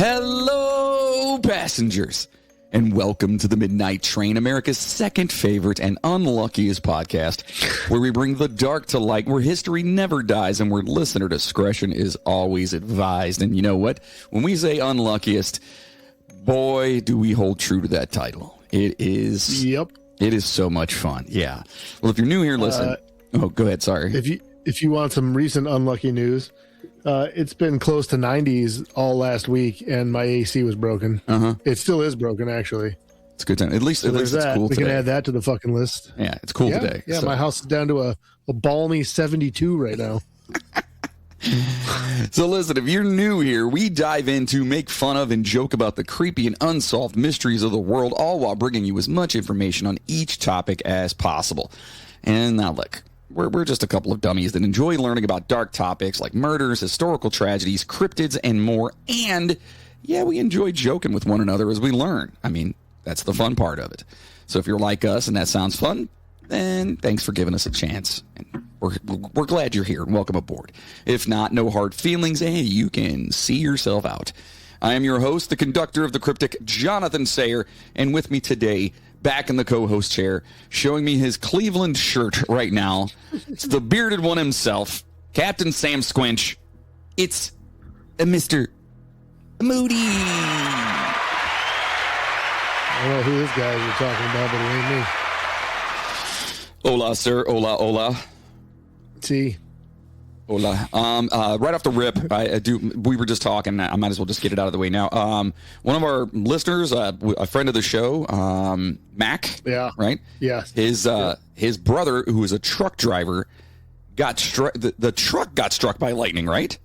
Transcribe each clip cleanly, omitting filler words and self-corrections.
Hello, passengers, and welcome to the Midnight Train, America's second favorite and unluckiest podcast, where we bring the dark to light, where history never dies, and where listener discretion is always advised. And you know what? When we say unluckiest, boy, do we hold true to that title. It is. Yep. It is so much fun. Yeah. Well, if you're new here, listen. Go ahead. Sorry. If you want some recent unlucky news, it's been close to 90s all last week, and my AC was broken. It still is broken, actually. It's a good time. At least it's cool we today. can add that to the fucking list. Yeah, it's cool today. Yeah, so. my house is down to a balmy 72 right now. So listen, if you're new here, we dive in to make fun of and joke about the creepy and unsolved mysteries of the world, all while bringing you as much information on each topic as possible. And now look, we're just a couple of dummies that enjoy learning about dark topics like murders, historical tragedies, cryptids, and more. And yeah, we enjoy joking with one another as we learn. I mean, that's the fun part of it. So if you're like us and that sounds fun, then thanks for giving us a chance. And we're glad you're here and welcome aboard. If not, no hard feelings, and you can see yourself out. I am your host, the conductor of the cryptic, Jonathan Sayer, and with me today, back in the co-host chair, showing me his Cleveland shirt right now, it's the bearded one himself, Captain Sam Squinch. It's Mr. Moody. I don't know who this guy you're talking about, but it ain't me. Hola, sir. Hola, hola. See? Hola. Right off the rip, we were just talking. I might as well just get it out of the way now. One of our listeners, a friend of the show, Mac. Yeah. Right? Yes. His brother, who is a truck driver, got struck. The truck got struck by lightning, right?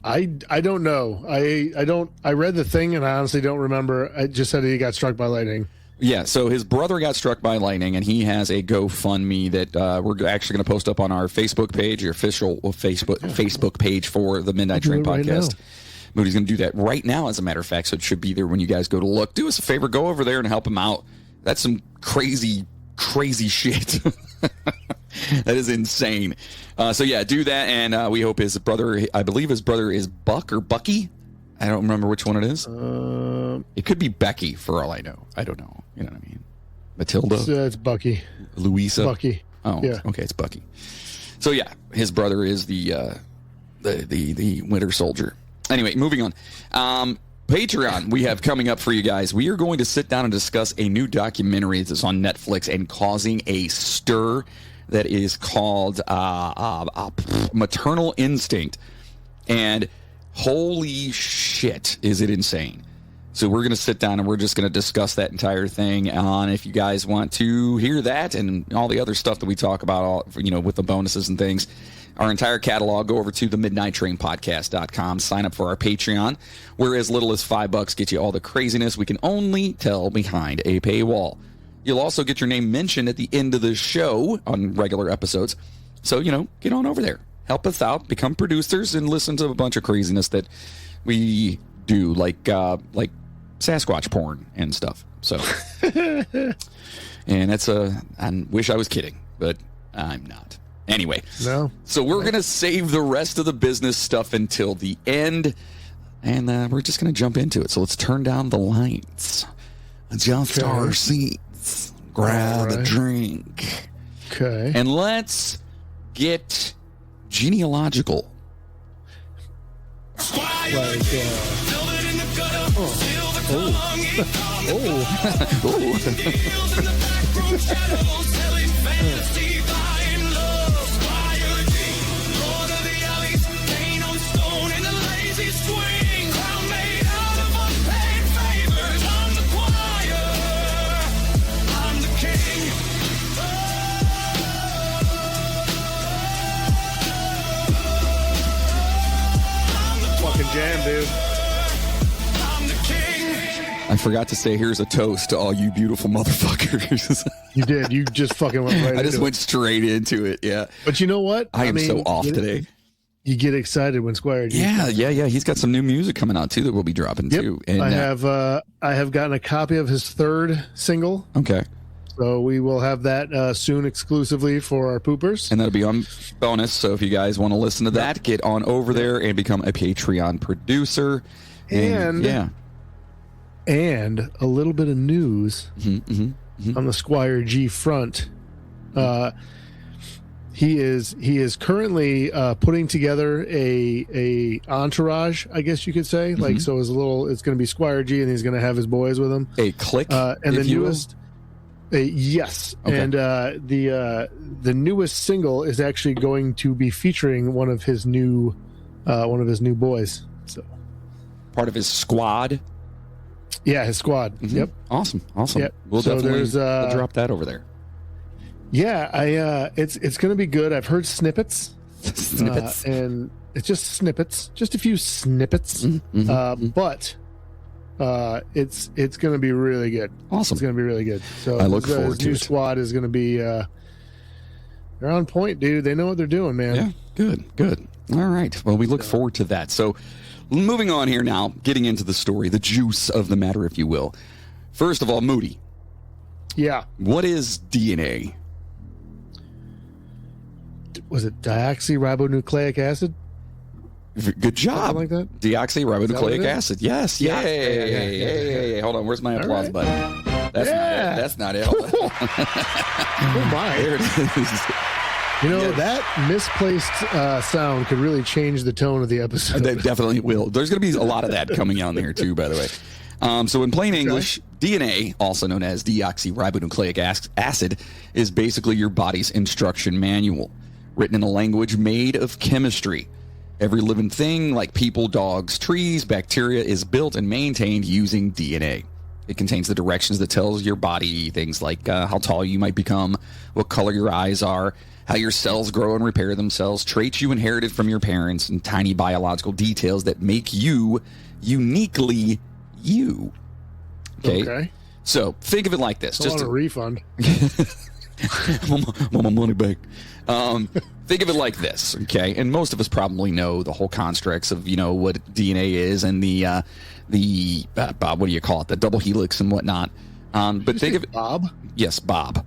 I don't know. I read the thing and I honestly don't remember. I just said he got struck by lightning. Yeah, so his brother got struck by lightning, and he has a GoFundMe that we're actually going to post up on our Facebook page, your official Facebook page for the Midnight Train podcast. Moody's going to do that right now, as a matter of fact, so it should be there when you guys go to look. Do us a favor, go over there and help him out. That's some crazy, crazy shit. That is insane. So yeah, do that, and we hope his brother, I believe his brother is Buck or Bucky. I don't remember which one it is. It could be Becky, for all I know. I don't know. You know what I mean? Matilda? It's Bucky. Louisa? Bucky. Oh, yeah. Okay, it's Bucky. So, yeah, his brother is the Winter Soldier. Anyway, moving on. Patreon we have coming up for you guys. We are going to sit down and discuss a new documentary that's on Netflix and causing a stir that is called Maternal Instinct. And holy shit, is it insane. So we're going to sit down and we're just going to discuss that entire thing. And if you guys want to hear that and all the other stuff that we talk about, with the bonuses and things, our entire catalog, go over to the midnighttrainpodcast.com, sign up for our Patreon, where as little as $5 get you all the craziness we can only tell behind a paywall. You'll also get your name mentioned at the end of the show on regular episodes. So, get on over there. Help us out, become producers, and listen to a bunch of craziness that we do, like Sasquatch porn and stuff. So, and I wish I was kidding, but I'm not. Anyway, no. So we're going to save the rest of the business stuff until the end, and we're just going to jump into it. So let's turn down the lights, adjust our seats, grab a drink. Okay. And let's get genealogical. Fucking jam, dude. I forgot to say, here's a toast to all you beautiful motherfuckers. You did. You just fucking went right I just into went straight into it, yeah. But you know what? I am so off today. You get excited when Squire G. Yeah. He's got some new music coming out, too, that we'll be dropping, too. And, I have gotten a copy of his third single. Okay. So we will have that soon exclusively for our poopers. And that'll be on bonus. So if you guys want to listen to that, get on over there and become a Patreon producer. And a little bit of news on the Squire G front. He is currently putting together a entourage, I guess you could say. Like, so it's going to be Squire G, and he's going to have his boys with him. A clique, and the newest. Yes, okay. And the newest single is actually going to be featuring one of his new boys. So part of his squad. Yeah, his squad. Yep. Awesome. Yep. We'll definitely we'll drop that over there. Yeah, it's going to be good. I've heard snippets, and it's just snippets, just a few snippets, but it's going to be really good. Awesome. It's going to be really good. So I look forward to it. New squad is going to be they're on point, dude. They know what they're doing, man. Yeah, good. All right. Well, we look forward to that. So moving on here now, getting into the story, the juice of the matter, if you will. First of all, Moody. Yeah. What is DNA? Was it deoxyribonucleic acid? Good job. Something like that? Deoxyribonucleic acid. Yes. Yeah. Yay. Hold on. Where's my applause button? That's not it. Oh my. There it is. You know, that misplaced sound could really change the tone of the episode. They definitely will. There's going to be a lot of that coming on there too, by the way. So in plain English, DNA, also known as deoxyribonucleic acid, is basically your body's instruction manual, written in a language made of chemistry. Every living thing, like people, dogs, trees, bacteria, is built and maintained using DNA. It contains the directions that tells your body things like how tall you might become, what color your eyes are, how your cells grow and repair themselves, traits you inherited from your parents, and tiny biological details that make you uniquely you. Okay. So think of it like this. Just a refund. Want my money back. Think of it like this, okay? And most of us probably know the whole constructs of, what DNA is and the Bob, what do you call it? The double helix and whatnot. But think of it. Bob? Yes, Bob.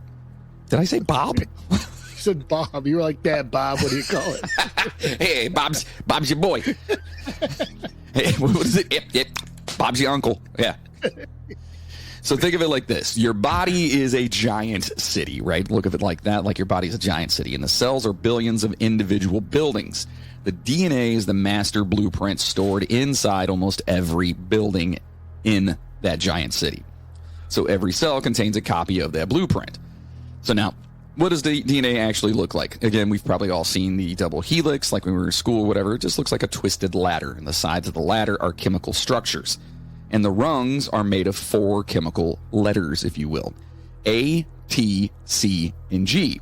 Did I say Bob? You said Bob. You were like, Dad, Bob. What do you call it? Hey, Bob's your boy. Hey, what is it? Yep. Bob's your uncle. Yeah. So think of it like this. Your body is a giant city, right? Look at it like that, like your body's a giant city. And the cells are billions of individual buildings. The DNA is the master blueprint stored inside almost every building in that giant city. So every cell contains a copy of that blueprint. So now, what does the DNA actually look like? Again, we've probably all seen the double helix, like when we were in school or whatever. It just looks like a twisted ladder. And the sides of the ladder are chemical structures. And the rungs are made of 4 chemical letters, if you will. A, T, C, and G.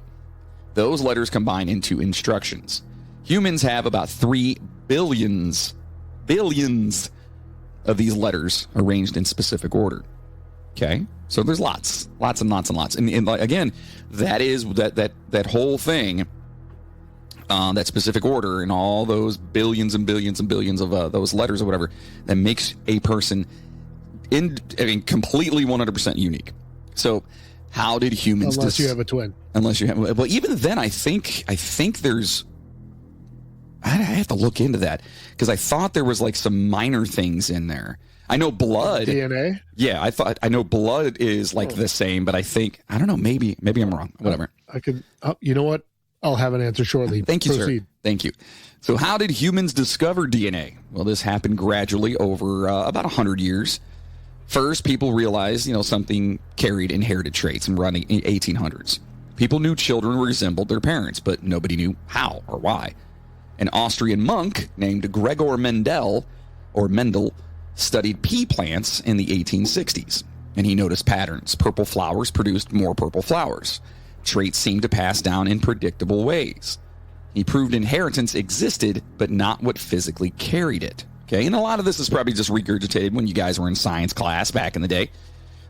Those letters combine into instructions. Humans have about 3 billions of these letters arranged in specific order. Okay? So there's lots and lots and lots. And again, that is that whole thing, that specific order and all those billions and billions and billions of those letters or whatever, that makes a person completely 100% unique. So how did humans... Unless you have a twin. Unless you have... Well, even then, I think there's... I have to look into that because I thought there was like some minor things in there. I know blood... DNA? Yeah, I know blood is like the same, but I don't know, maybe I'm wrong. Whatever. I could... you know what? I'll have an answer shortly. Thank you, Proceed. sir. Thank you. So how did humans discover DNA? Well, this happened gradually over about 100 years. First, people realized, something carried inherited traits in running 1800s. People knew children resembled their parents, but nobody knew how or why. An Austrian monk named Gregor Mendel studied pea plants in the 1860s, and he noticed patterns. Purple flowers produced more purple flowers. Traits seemed to pass down in predictable ways. He proved inheritance existed, but not what physically carried it. Okay, and a lot of this is probably just regurgitated when you guys were in science class back in the day.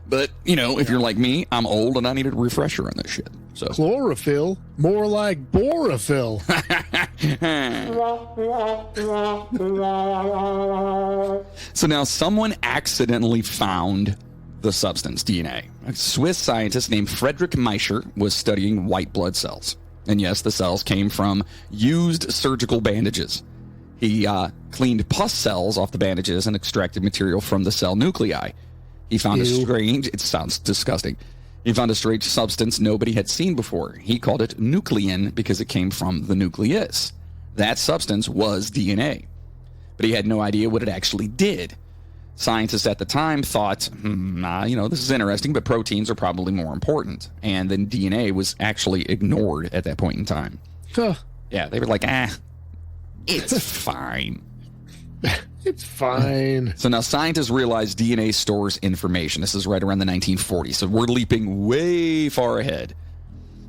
But, if you're like me, I'm old and I needed a refresher on this shit. So chlorophyll, more like borophyll. So now someone accidentally found the substance DNA. A Swiss scientist named Friedrich Miescher was studying white blood cells. And yes, the cells came from used surgical bandages. He cleaned pus cells off the bandages and extracted material from the cell nuclei. He found it sounds disgusting. He found a strange substance nobody had seen before. He called it nuclein because it came from the nucleus. That substance was DNA. But he had no idea what it actually did. Scientists at the time thought, this is interesting, but proteins are probably more important. And then DNA was actually ignored at that point in time. Huh. Yeah, they were like, it's fine. It's fine. So now scientists realize DNA stores information. This is right around the 1940s, so we're leaping way far ahead.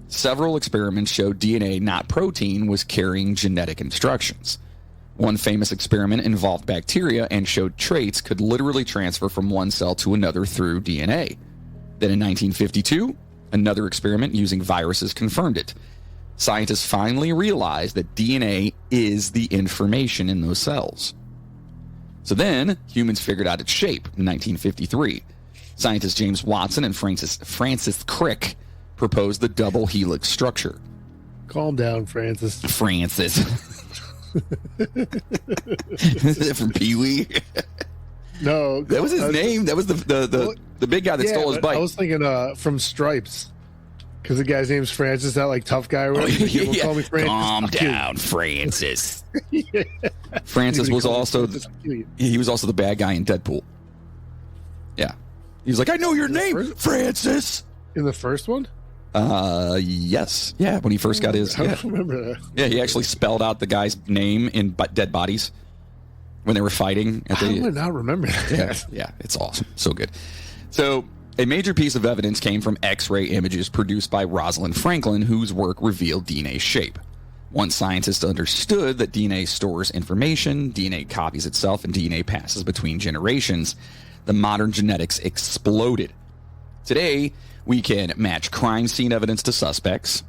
Several experiments showed DNA, not protein, was carrying genetic instructions. One famous experiment involved bacteria and showed traits could literally transfer from one cell to another through DNA. Then in 1952, another experiment using viruses confirmed it. Scientists finally realized that DNA is the information in those cells. So then, humans figured out its shape in 1953. Scientists James Watson and Francis Crick proposed the double helix structure. Calm down, Francis. From Pee-wee? No. That was his name. That was the big guy that stole his bike. I was thinking from Stripes. Because the guy's name's Francis, that like tough guy. Call me Francis. Calm down, Francis. Yeah. Francis was also he was also the bad guy in Deadpool. Yeah, he was like, I know your name, Francis. In the first one? Yes, yeah. When he first got his, I don't remember that. Yeah, he actually spelled out the guy's name in dead bodies when they were fighting. I would not remember that. Yeah, it's awesome, so good. So. A major piece of evidence came from X-ray images produced by Rosalind Franklin, whose work revealed DNA's shape. Once scientists understood that DNA stores information, DNA copies itself, and DNA passes between generations, the modern genetics exploded. Today, we can match crime scene evidence to suspects,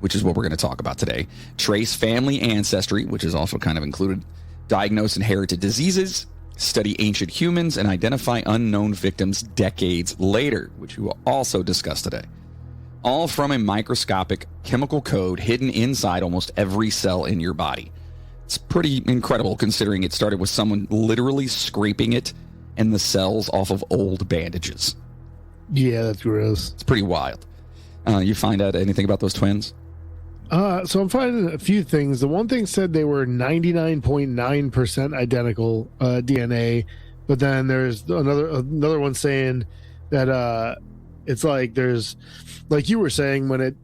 which is what we're going to talk about today, trace family ancestry, which is also kind of included, diagnose inherited diseases, study ancient humans, and identify unknown victims decades later, which we will also discuss today. All from a microscopic chemical code hidden inside almost every cell in your body. It's pretty incredible considering it started with someone literally scraping it and the cells off of old bandages. Yeah, that's gross. It's pretty wild. You find out anything about those twins? So I'm finding a few things. The one thing said they were 99.9% identical DNA, but then there's another one saying that it's like there's, like you were saying, when it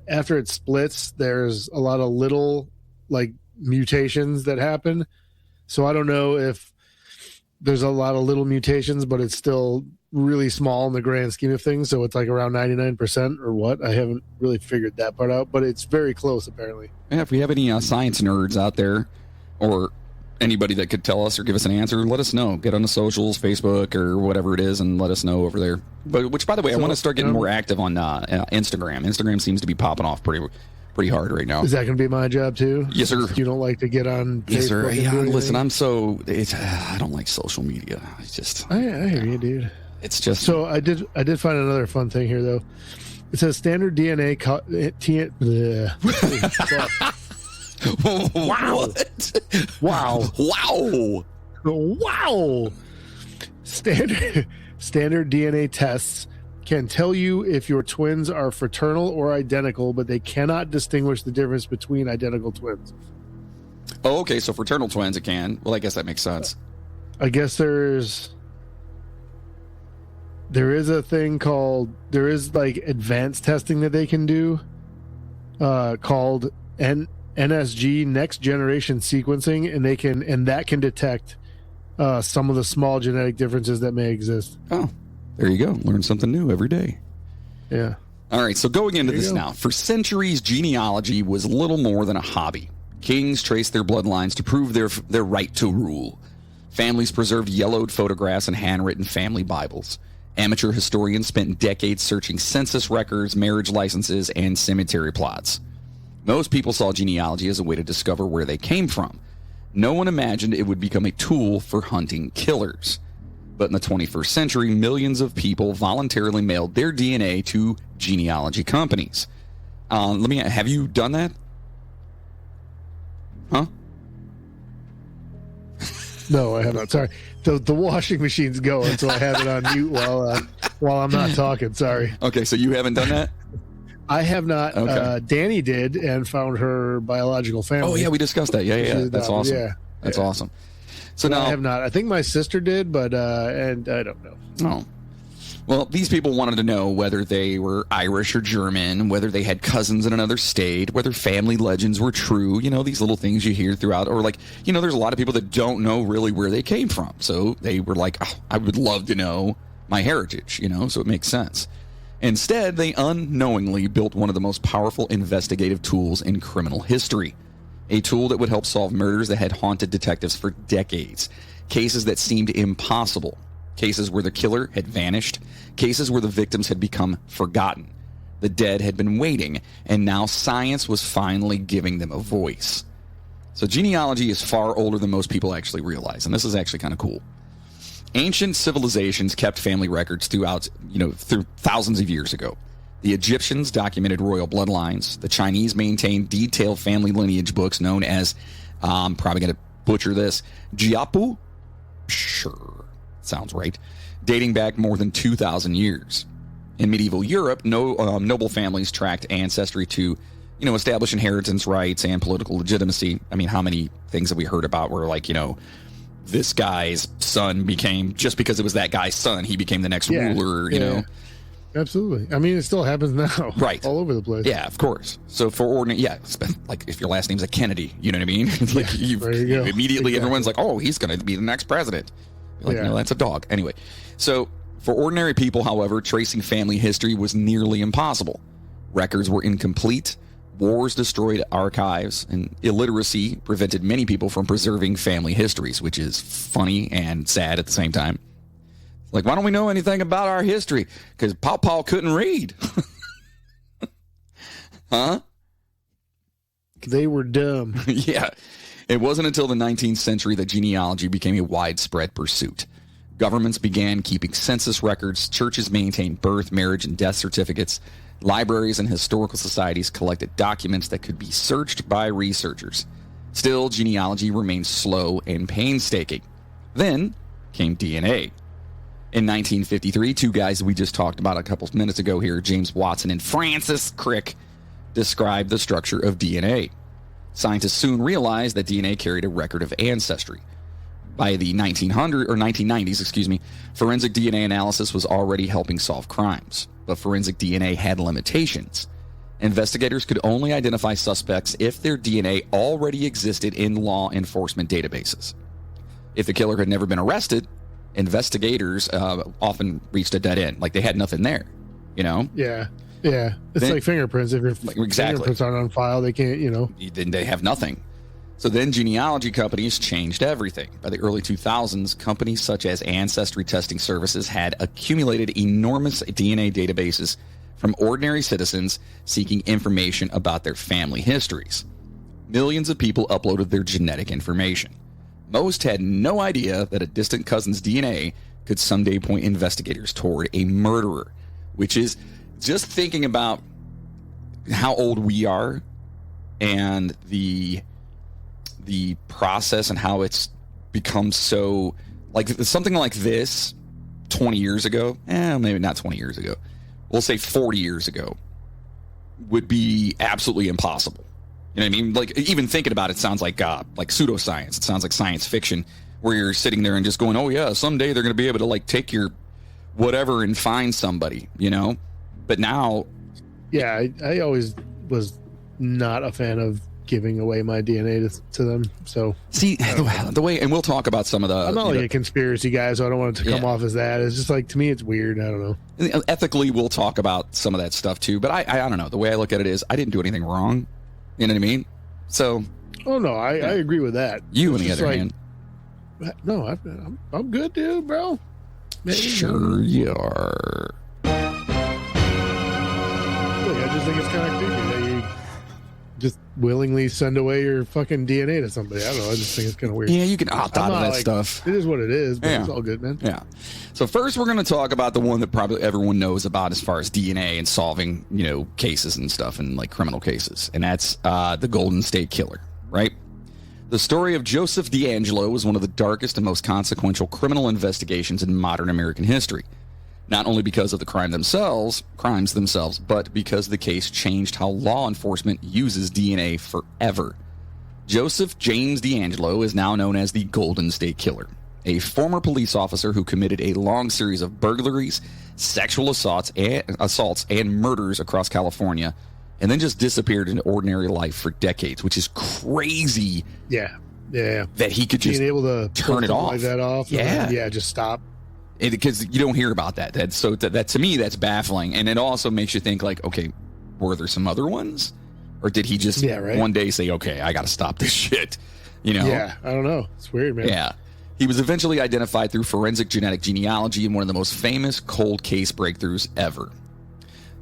after it splits, there's a lot of little like mutations that happen. So I don't know if there's a lot of little mutations, but it's still really small in the grand scheme of things. So it's like around 99% or what? I haven't really figured that part out, but it's very close apparently. Yeah, if we have any science nerds out there or anybody that could tell us or give us an answer, let us know. Get on the socials, Facebook or whatever it is, and let us know over there. But which, by the way, I want to start getting more active on Instagram. Instagram seems to be popping off pretty hard right now. Is that going to be my job too? Yes, sir. You don't like to get on yes, Facebook? Yes, sir. Yeah, listen, I don't like social media. It's just I hear you, dude. It's just so I did find another fun thing here though. It says standard DNA wow. Standard DNA tests can tell you if your twins are fraternal or identical, but they cannot distinguish the difference between identical twins. Oh, okay, so fraternal twins it can. Well, I guess that makes sense. I guess there is a thing called, there is like advanced testing that they can do called NSG, next generation sequencing, and that can detect some of the small genetic differences that may exist. Oh, there you go. Learn something new every day. Yeah. All right, so going into this now, for centuries, genealogy was little more than a hobby. Kings traced their bloodlines to prove their right to rule. Families preserved yellowed photographs and handwritten family Bibles. Amateur historians spent decades searching census records, marriage licenses, and cemetery plots. Most people saw genealogy as a way to discover where they came from. No one imagined it would become a tool for hunting killers. But in the 21st century, millions of people voluntarily mailed their DNA to genealogy companies. Have you done that? Huh? No, I have not. Sorry. The washing machine's going, so I have it on mute while I'm not talking. Sorry. Okay, so you haven't done that? I have not. Okay. Danny did and found her biological family. Oh, yeah, we discussed that. Yeah. That's awesome. Yeah. That's awesome. So but now I have not. I think my sister did, but and I don't know. Oh. Well, these people wanted to know whether they were Irish or German, whether they had cousins in another state, whether family legends were true, these little things you hear throughout, or there's a lot of people that don't know really where they came from. So they were like, oh, I would love to know my heritage, so it makes sense. Instead, they unknowingly built one of the most powerful investigative tools in criminal history, a tool that would help solve murders that had haunted detectives for decades, cases that seemed impossible. Cases where the killer had vanished, cases where the victims had become forgotten. The dead had been waiting, and now science was finally giving them a voice. So genealogy is far older than most people actually realize, and this is actually kind of cool. Ancient civilizations kept family records through thousands of years ago. The Egyptians documented royal bloodlines. The Chinese maintained detailed family lineage books known as, I'm probably going to butcher this, Jiapu? Sure. Sounds right. Dating back more than 2,000 years. In medieval Europe, noble families tracked ancestry to, establish inheritance rights and political legitimacy. I mean, how many things have we heard about where, this guy's son became, just because it was that guy's son, he became the next ruler, know? Absolutely. I mean, it still happens now. Right. All over the place. Yeah, of course. So for ordinary, if your last name's a Kennedy, you know what I mean? There you go. Immediately everyone's like, oh, he's going to be the next president. No, that's a dog. Anyway, so for ordinary people, however, tracing family history was nearly impossible. Records were incomplete, wars destroyed archives, and illiteracy prevented many people from preserving family histories, which is funny and sad at the same time. Why don't we know anything about our history? Because Paw couldn't read. Huh? They were dumb. Yeah. It wasn't until the 19th century that genealogy became a widespread pursuit. Governments began keeping census records, churches maintained birth, marriage, and death certificates, libraries and historical societies collected documents that could be searched by researchers. Still, genealogy remained slow and painstaking. Then came DNA. In 1953, two guys we just talked about a couple minutes ago here, James Watson and Francis Crick, described the structure of DNA. Scientists soon realized that DNA carried a record of ancestry. By the 1990s, forensic DNA analysis was already helping solve crimes, but forensic DNA had limitations. Investigators could only identify suspects if their DNA already existed in law enforcement databases. If the killer had never been arrested, investigators often reached a dead end. They had nothing there, Yeah. Yeah, it's like fingerprints. If your fingerprints aren't on file, they can't, Then they have nothing. So then genealogy companies changed everything. By the early 2000s, companies such as Ancestry Testing Services had accumulated enormous DNA databases from ordinary citizens seeking information about their family histories. Millions of people uploaded their genetic information. Most had no idea that a distant cousin's DNA could someday point investigators toward a murderer, which is... Just thinking about how old we are and the process and how it's become so, something like this 20 years ago, maybe not 20 years ago, we'll say 40 years ago, would be absolutely impossible. You know what I mean? Even thinking about it sounds like pseudoscience. It sounds like science fiction where you're sitting there and just going, oh yeah, someday they're going to be able to take your whatever and find somebody, But now... Yeah, I always was not a fan of giving away my DNA to them. So see, the way... And we'll talk about some of the... I'm not a conspiracy guy, so I don't want it to come off as that. It's just to me, it's weird. I don't know. Ethically, we'll talk about some of that stuff too. But I don't know. The way I look at it is I didn't do anything wrong. You know what I mean? So... Oh, no, I agree with that. You, on the other hand... No, I'm good, dude, bro. Maybe sure you are. I just think it's kind of creepy that you just willingly send away your fucking DNA to somebody. I don't know. I just think it's kind of weird. Yeah, you can opt out of that stuff. It is what it is, but it's all good, man. Yeah. So first, we're going to talk about the one that probably everyone knows about as far as DNA and solving, cases and stuff and criminal cases, and that's the Golden State Killer, right? The story of Joseph D'Angelo was one of the darkest and most consequential criminal investigations in modern American history. Not only because of the crimes themselves, but because the case changed how law enforcement uses DNA forever. Joseph James D'Angelo is now known as the Golden State Killer, a former police officer who committed a long series of burglaries, sexual assaults, and murders across California, and then just disappeared into ordinary life for decades, which is crazy. Yeah. That he could just being able to turn it off. Like that off. Yeah. Just stop. Because you don't hear about that. That to me, that's baffling. And it also makes you think, like, okay, were there some other ones? Or did he just one day say, okay, I got to stop this shit? You know? Yeah, I don't know. It's weird, man. Yeah. He was eventually identified through forensic genetic genealogy in one of the most famous cold case breakthroughs ever.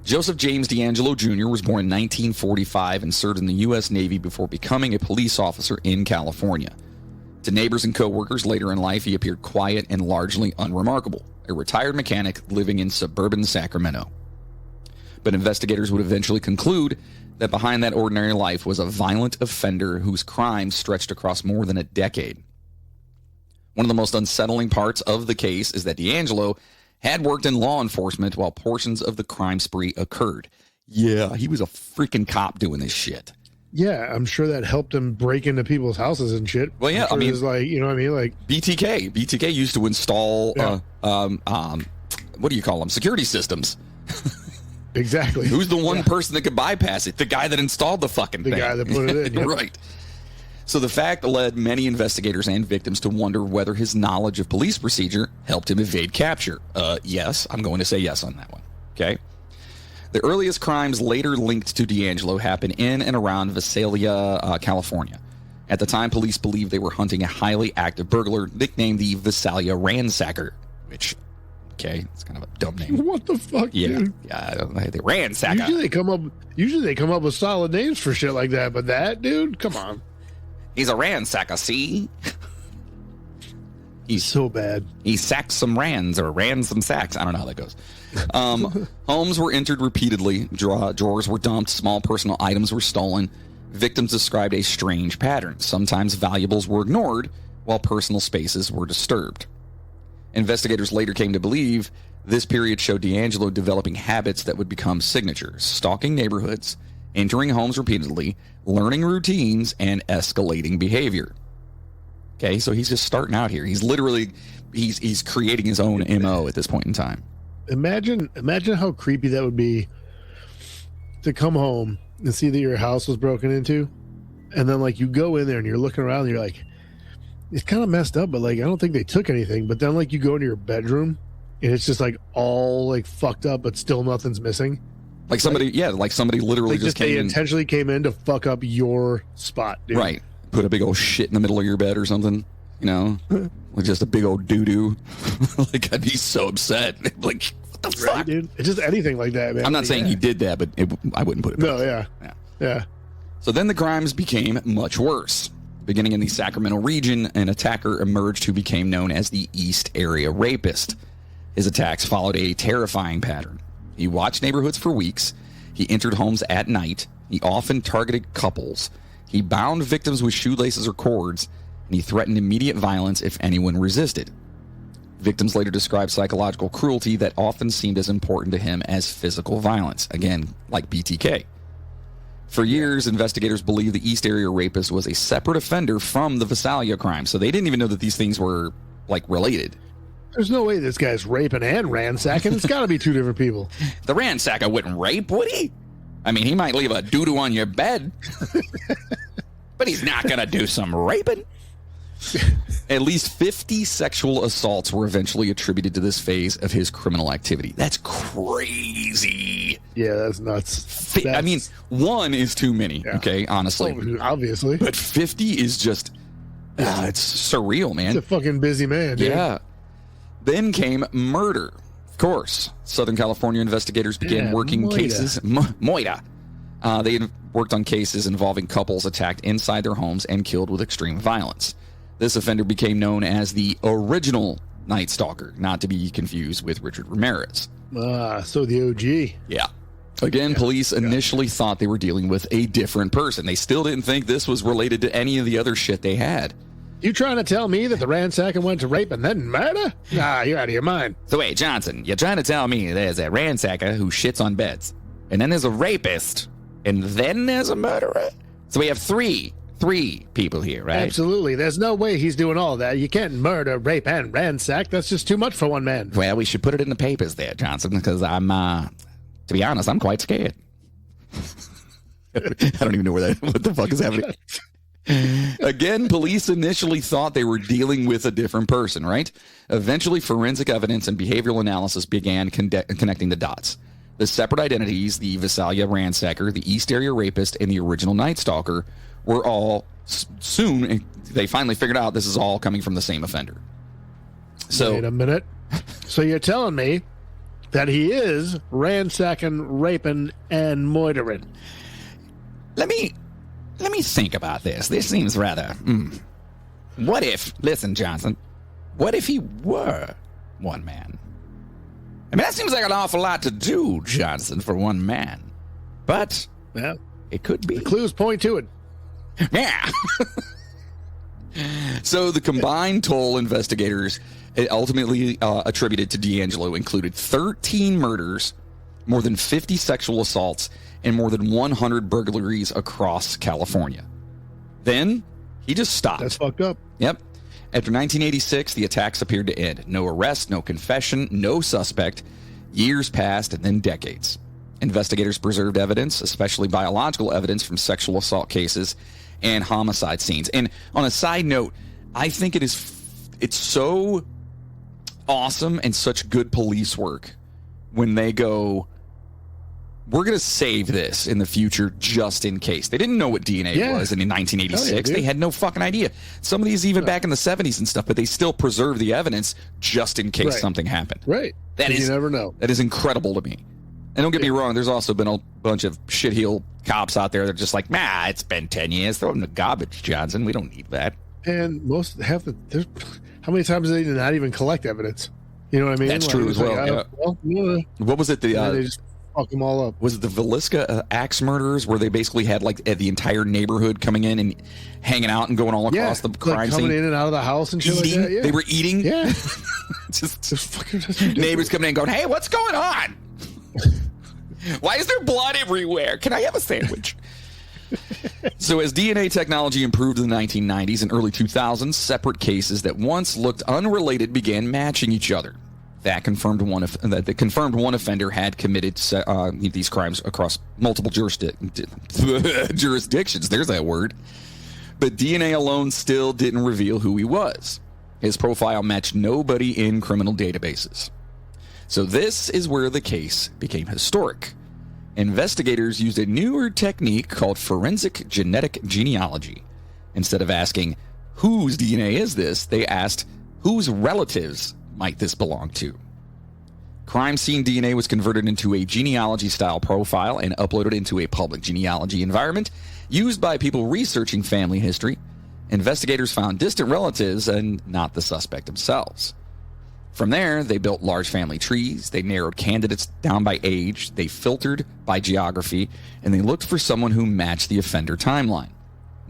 Joseph James D'Angelo Jr. was born in 1945 and served in the U.S. Navy before becoming a police officer in California. To neighbors and co-workers later in life, he appeared quiet and largely unremarkable, a retired mechanic living in suburban Sacramento. But investigators would eventually conclude that behind that ordinary life was a violent offender whose crimes stretched across more than a decade. One of the most unsettling parts of the case is that D'Angelo had worked in law enforcement while portions of the crime spree occurred. Yeah, he was a freaking cop doing this shit. Yeah, I'm sure that helped him break into people's houses and shit. Well, yeah, I mean, it's like, you know what I mean? Like BTK used to install, what do you call them? Security systems. Exactly. Who's the one person that could bypass it? The guy that installed the fucking thing. The guy that put it in. Yep. Right. So the fact led many investigators and victims to wonder whether his knowledge of police procedure helped him evade capture. Yes, I'm going to say yes on that one. Okay. The earliest crimes later linked to D'Angelo happened in and around Visalia, California. At the time, police believed they were hunting a highly active burglar nicknamed the Visalia Ransacker, which, okay, it's kind of a dumb name. What the fuck, dude? Yeah, I don't know. The Ransacker. Usually they come up with solid names for shit like that, but that dude, come on. He's a ransacker, see? He's so bad. He sacked some rands or ran some sacks. I don't know how that goes. Homes were entered repeatedly. Drawers were dumped. Small personal items were stolen. Victims described a strange pattern. Sometimes valuables were ignored while personal spaces were disturbed. Investigators later came to believe this period showed D'Angelo developing habits that would become signatures, stalking neighborhoods, entering homes repeatedly, learning routines, and escalating behavior. Okay, so he's just starting out here. He's literally, he's creating his own MO at this point in time. Imagine how creepy that would be to come home and see that your house was broken into, and then like you go in there and you're looking around and you're like, it's kind of messed up, but like I don't think they took anything. But then like you go into your bedroom and it's just like all like fucked up, but still nothing's missing. Like somebody, like somebody literally like they intentionally came in to fuck up your spot, dude. Right. Put a big old shit in the middle of your bed or something, you know, with just a big old doo-doo. Like, I'd be so upset. Like, what the fuck? Dude? It's just anything like that, man. I'm not saying he did that, but I wouldn't put it No, past. Yeah. So then the crimes became much worse. Beginning in the Sacramento region, an attacker emerged who became known as the East Area Rapist. His attacks followed a terrifying pattern. He watched neighborhoods for weeks. He entered homes at night. He often targeted couples. He bound victims with shoelaces or cords, and he threatened immediate violence if anyone resisted. Victims later described psychological cruelty that often seemed as important to him as physical violence, again, like BTK. For years, investigators believed the East Area Rapist was a separate offender from the Visalia crime, so they didn't even know that these things were, like, related. There's no way this guy's raping and ransacking. It's got to be two different people. The ransacker wouldn't rape, would he? I mean, he might leave a doo-doo on your bed, but he's not going to do some raping. At least 50 sexual assaults were eventually attributed to this phase of his criminal activity. That's crazy. Yeah, that's nuts. I mean, one is too many, okay, honestly. Oh, obviously. But 50 is just, it's surreal, man. He's a fucking busy man, dude. Yeah. Then came murder. Of course, Southern California investigators began working cases. Moira. They had worked on cases involving couples attacked inside their homes and killed with extreme violence. This offender became known as the original Night Stalker, not to be confused with Richard Ramirez. So the OG. Yeah. Again, police initially thought they were dealing with a different person. They still didn't think this was related to any of the other shit they had. You trying to tell me that the ransacker went to rape and then murder? Nah, you're out of your mind. So wait, Johnson, you're trying to tell me there's a ransacker who shits on beds, and then there's a rapist, and then there's a murderer? So we have three people here, right? Absolutely. There's no way he's doing all that. You can't murder, rape, and ransack. That's just too much for one man. Well, we should put it in the papers there, Johnson, because I'm, to be honest, I'm quite scared. I don't even know what the fuck is happening. Again, police initially thought they were dealing with a different person, right? Eventually, forensic evidence and behavioral analysis began connecting the dots. The separate identities, the Visalia ransacker, the East Area rapist, and the original Night Stalker, were all soon, they finally figured out this is all coming from the same offender. So, wait a minute. So you're telling me that he is ransacking, raping, and murdering? Let me think about this. This seems rather... What if... Listen, Johnson. What if he were one man? I mean, that seems like an awful lot to do, Johnson, for one man. But... Yeah. It could be. The clues point to it. Yeah. So the combined toll investigators ultimately attributed to D'Angelo included 13 murders, more than 50 sexual assaults, and more than 100 burglaries across California. Then he just stopped. That's fucked up. Yep. After 1986, the attacks appeared to end. No arrest, no confession, no suspect. Years passed and then decades. Investigators preserved evidence, especially biological evidence from sexual assault cases and homicide scenes. And on a side note, I think it's so awesome and such good police work when they go, we're going to save this in the future just in case. They didn't know what DNA was in 1986. They had no fucking idea. Some of these even back in the 70s and stuff, but they still preserve the evidence just in case something happened. Right. You never know. That is incredible to me. And don't get me wrong, there's also been a bunch of shitheel cops out there that are just like, it's been 10 years. Throw them in the garbage, Johnson. We don't need that. And how many times do they not even collect evidence? You know what I mean? That's true as well. What was it? They just fuck them all up. Was it the Villisca axe murders where they basically had like the entire neighborhood coming in and hanging out and going all across the crime scene? Coming in and out of the house and shit like that. Yeah. They were eating? Yeah. just neighbors coming in going, hey, what's going on? Why is there blood everywhere? Can I have a sandwich? So as DNA technology improved in the 1990s and early 2000s, separate cases that once looked unrelated began matching each other. That confirmed one offender had committed these crimes across multiple jurisdictions. There's that word. But DNA alone still didn't reveal who he was. His profile matched nobody in criminal databases. So this is where the case became historic. Investigators used a newer technique called forensic genetic genealogy. Instead of asking, whose DNA is this, they asked, whose relatives might this belong to? Crime scene DNA was converted into a genealogy-style profile and uploaded into a public genealogy environment used by people researching family history. Investigators found distant relatives and not the suspect themselves. From there, they built large family trees, they narrowed candidates down by age, they filtered by geography, and they looked for someone who matched the offender timeline.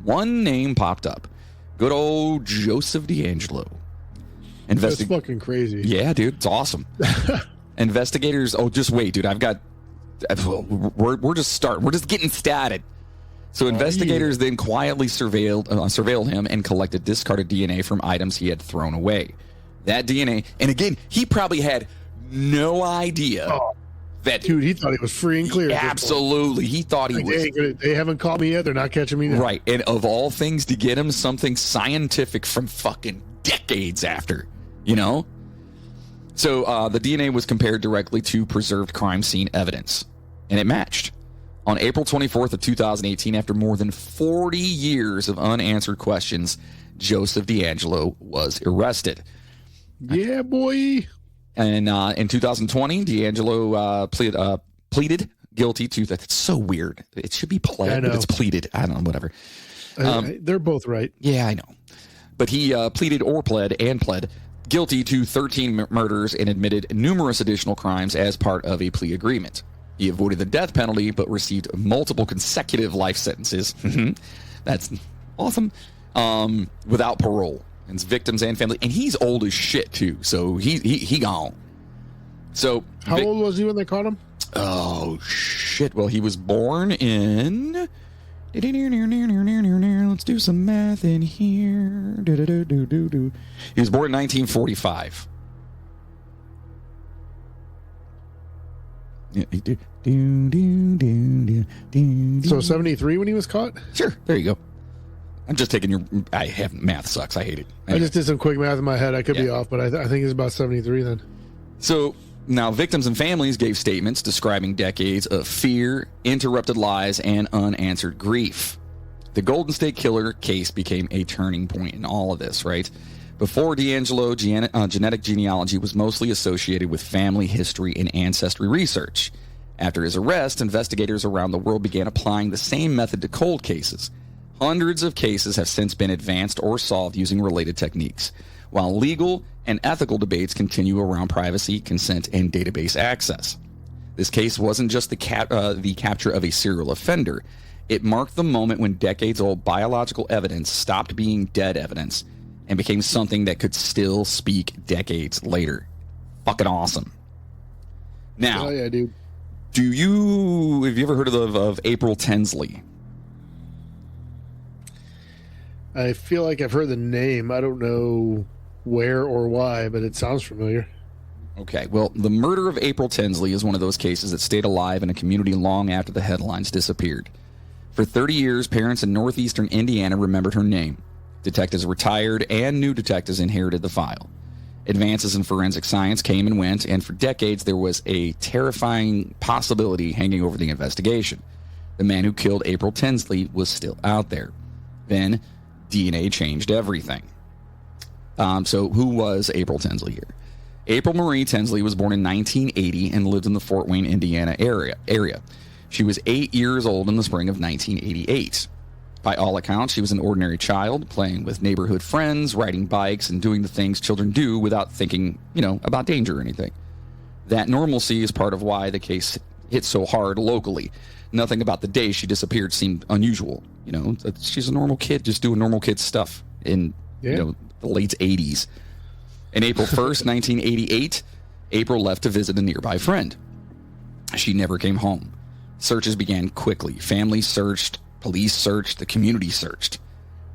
One name popped up. Good old Joseph D'Angelo. That's fucking crazy. Yeah, dude, it's awesome. Investigators, just wait, dude, we're just starting. We're just getting started. So investigators then quietly surveilled him and collected discarded DNA from items he had thrown away. That DNA, and again, he probably had no idea that... Dude, he thought he was free and clear. Absolutely. He thought he was... They haven't caught me yet. They're not catching me now. Right. And of all things, to get him something scientific from fucking decades after, you know? So the DNA was compared directly to preserved crime scene evidence, and it matched. On April 24th of 2018, after more than 40 years of unanswered questions, Joseph D'Angelo was arrested. Yeah, boy. And in 2020, D'Angelo pleaded guilty to that. It's so weird. It should be pled, but it's pleaded. I don't know, whatever. They're both right. Yeah, I know. But he pled guilty to 13 murders and admitted numerous additional crimes as part of a plea agreement. He avoided the death penalty, but received multiple consecutive life sentences. That's awesome. Without parole. And his victims and family. And he's old as shit, too. So he gone. So how old was he when they caught him? Oh, shit. Well, he was born in... Let's do some math in here. He was born in 1945. So 73 when he was caught? Sure. There you go. I'm just taking your... math sucks. I hate it. I just did some quick math in my head. I could be off, but I think it's about 73 then. So... Now, victims and families gave statements describing decades of fear, interrupted lies, and unanswered grief. The Golden State Killer case became a turning point in all of this, right? Before D'Angelo, genetic genealogy was mostly associated with family history and ancestry research. After his arrest, investigators around the world began applying the same method to cold cases. Hundreds of cases have since been advanced or solved using related techniques, while legal and ethical debates continue around privacy, consent, and database access. This case wasn't just the capture of a serial offender. It marked the moment when decades-old biological evidence stopped being dead evidence and became something that could still speak decades later. Fucking awesome. Now, oh, yeah, dude. have you ever heard of April Tinsley? I feel like I've heard the name. I don't know where or why, but it sounds familiar. Okay, well, the murder of April Tinsley is one of those cases that stayed alive in a community long after the headlines disappeared. For 30 years, parents in northeastern Indiana remembered her name. Detectives retired and new detectives inherited the file. Advances in forensic science came and went, and for decades there was a terrifying possibility hanging over the investigation. The man who killed April Tinsley was still out there. Then, DNA changed everything. So who was April Tinsley here? April Marie Tinsley was born in 1980 and lived in the Fort Wayne, Indiana area. She was 8 years old in the spring of 1988. By all accounts, she was an ordinary child, playing with neighborhood friends, riding bikes, and doing the things children do without thinking, about danger or anything. That normalcy is part of why the case hit so hard locally. Nothing about the day she disappeared seemed unusual. She's a normal kid just doing normal kid stuff in, the late 80s. On April 1st, 1988, April left to visit a nearby friend. She never came home. Searches began quickly. Families searched, police searched, the community searched.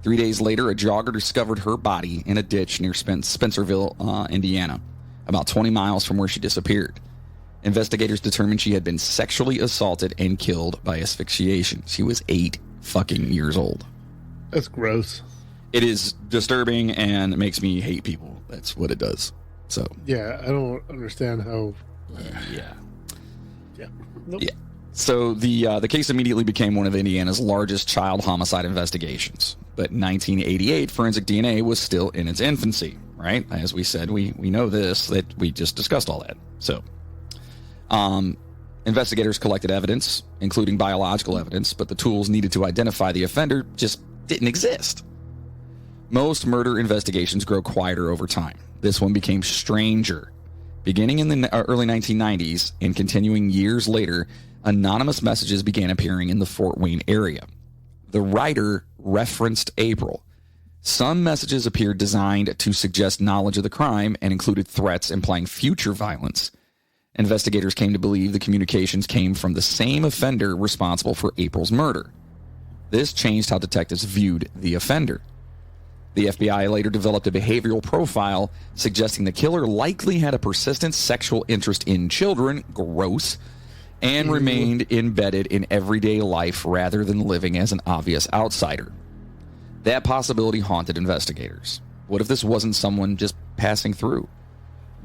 3 days later, a jogger discovered her body in a ditch near Spencerville, Indiana, about 20 miles from where she disappeared. Investigators determined she had been sexually assaulted and killed by asphyxiation. She was 8 fucking years old. That's gross. It is disturbing and makes me hate people. That's what it does. So yeah, I don't understand how. Yeah. Nope. Yeah. So the case immediately became one of Indiana's largest child homicide investigations. But in 1988, forensic DNA was still in its infancy, right? As we said, we know this, that we just discussed all that. So investigators collected evidence, including biological evidence, but the tools needed to identify the offender just didn't exist. Most murder investigations grow quieter over time. This one became stranger. Beginning in the early 1990s and continuing years later, anonymous messages began appearing in the Fort Wayne area. The writer referenced April. Some messages appeared designed to suggest knowledge of the crime and included threats implying future violence. Investigators came to believe the communications came from the same offender responsible for April's murder. This changed how detectives viewed the offender. The FBI later developed a behavioral profile suggesting the killer likely had a persistent sexual interest in children, gross, and remained embedded in everyday life rather than living as an obvious outsider. That possibility haunted investigators. What if this wasn't someone just passing through?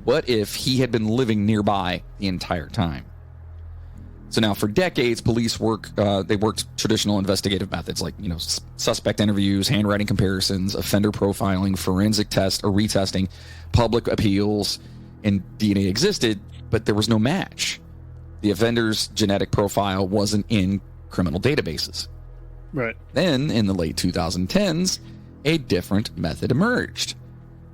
What if he had been living nearby the entire time? So now, for decades, police worked traditional investigative methods like, suspect interviews, handwriting comparisons, offender profiling, forensic test or retesting, public appeals, and DNA existed, but there was no match. The offender's genetic profile wasn't in criminal databases. Right. Then, in the late 2010s, a different method emerged.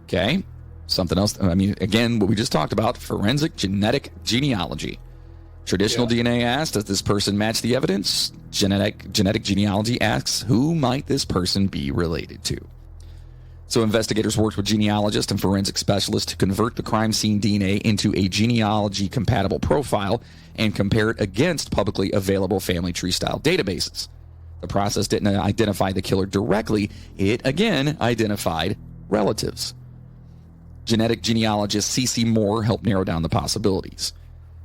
Okay? Something else, again, what we just talked about, forensic genetic genealogy. Traditional DNA asks, does this person match the evidence? Genetic genealogy asks, who might this person be related to? So investigators worked with genealogists and forensic specialists to convert the crime scene DNA into a genealogy-compatible profile and compare it against publicly available family tree-style databases. The process didn't identify the killer directly. It, again, identified relatives. Genetic genealogist C.C. Moore helped narrow down the possibilities.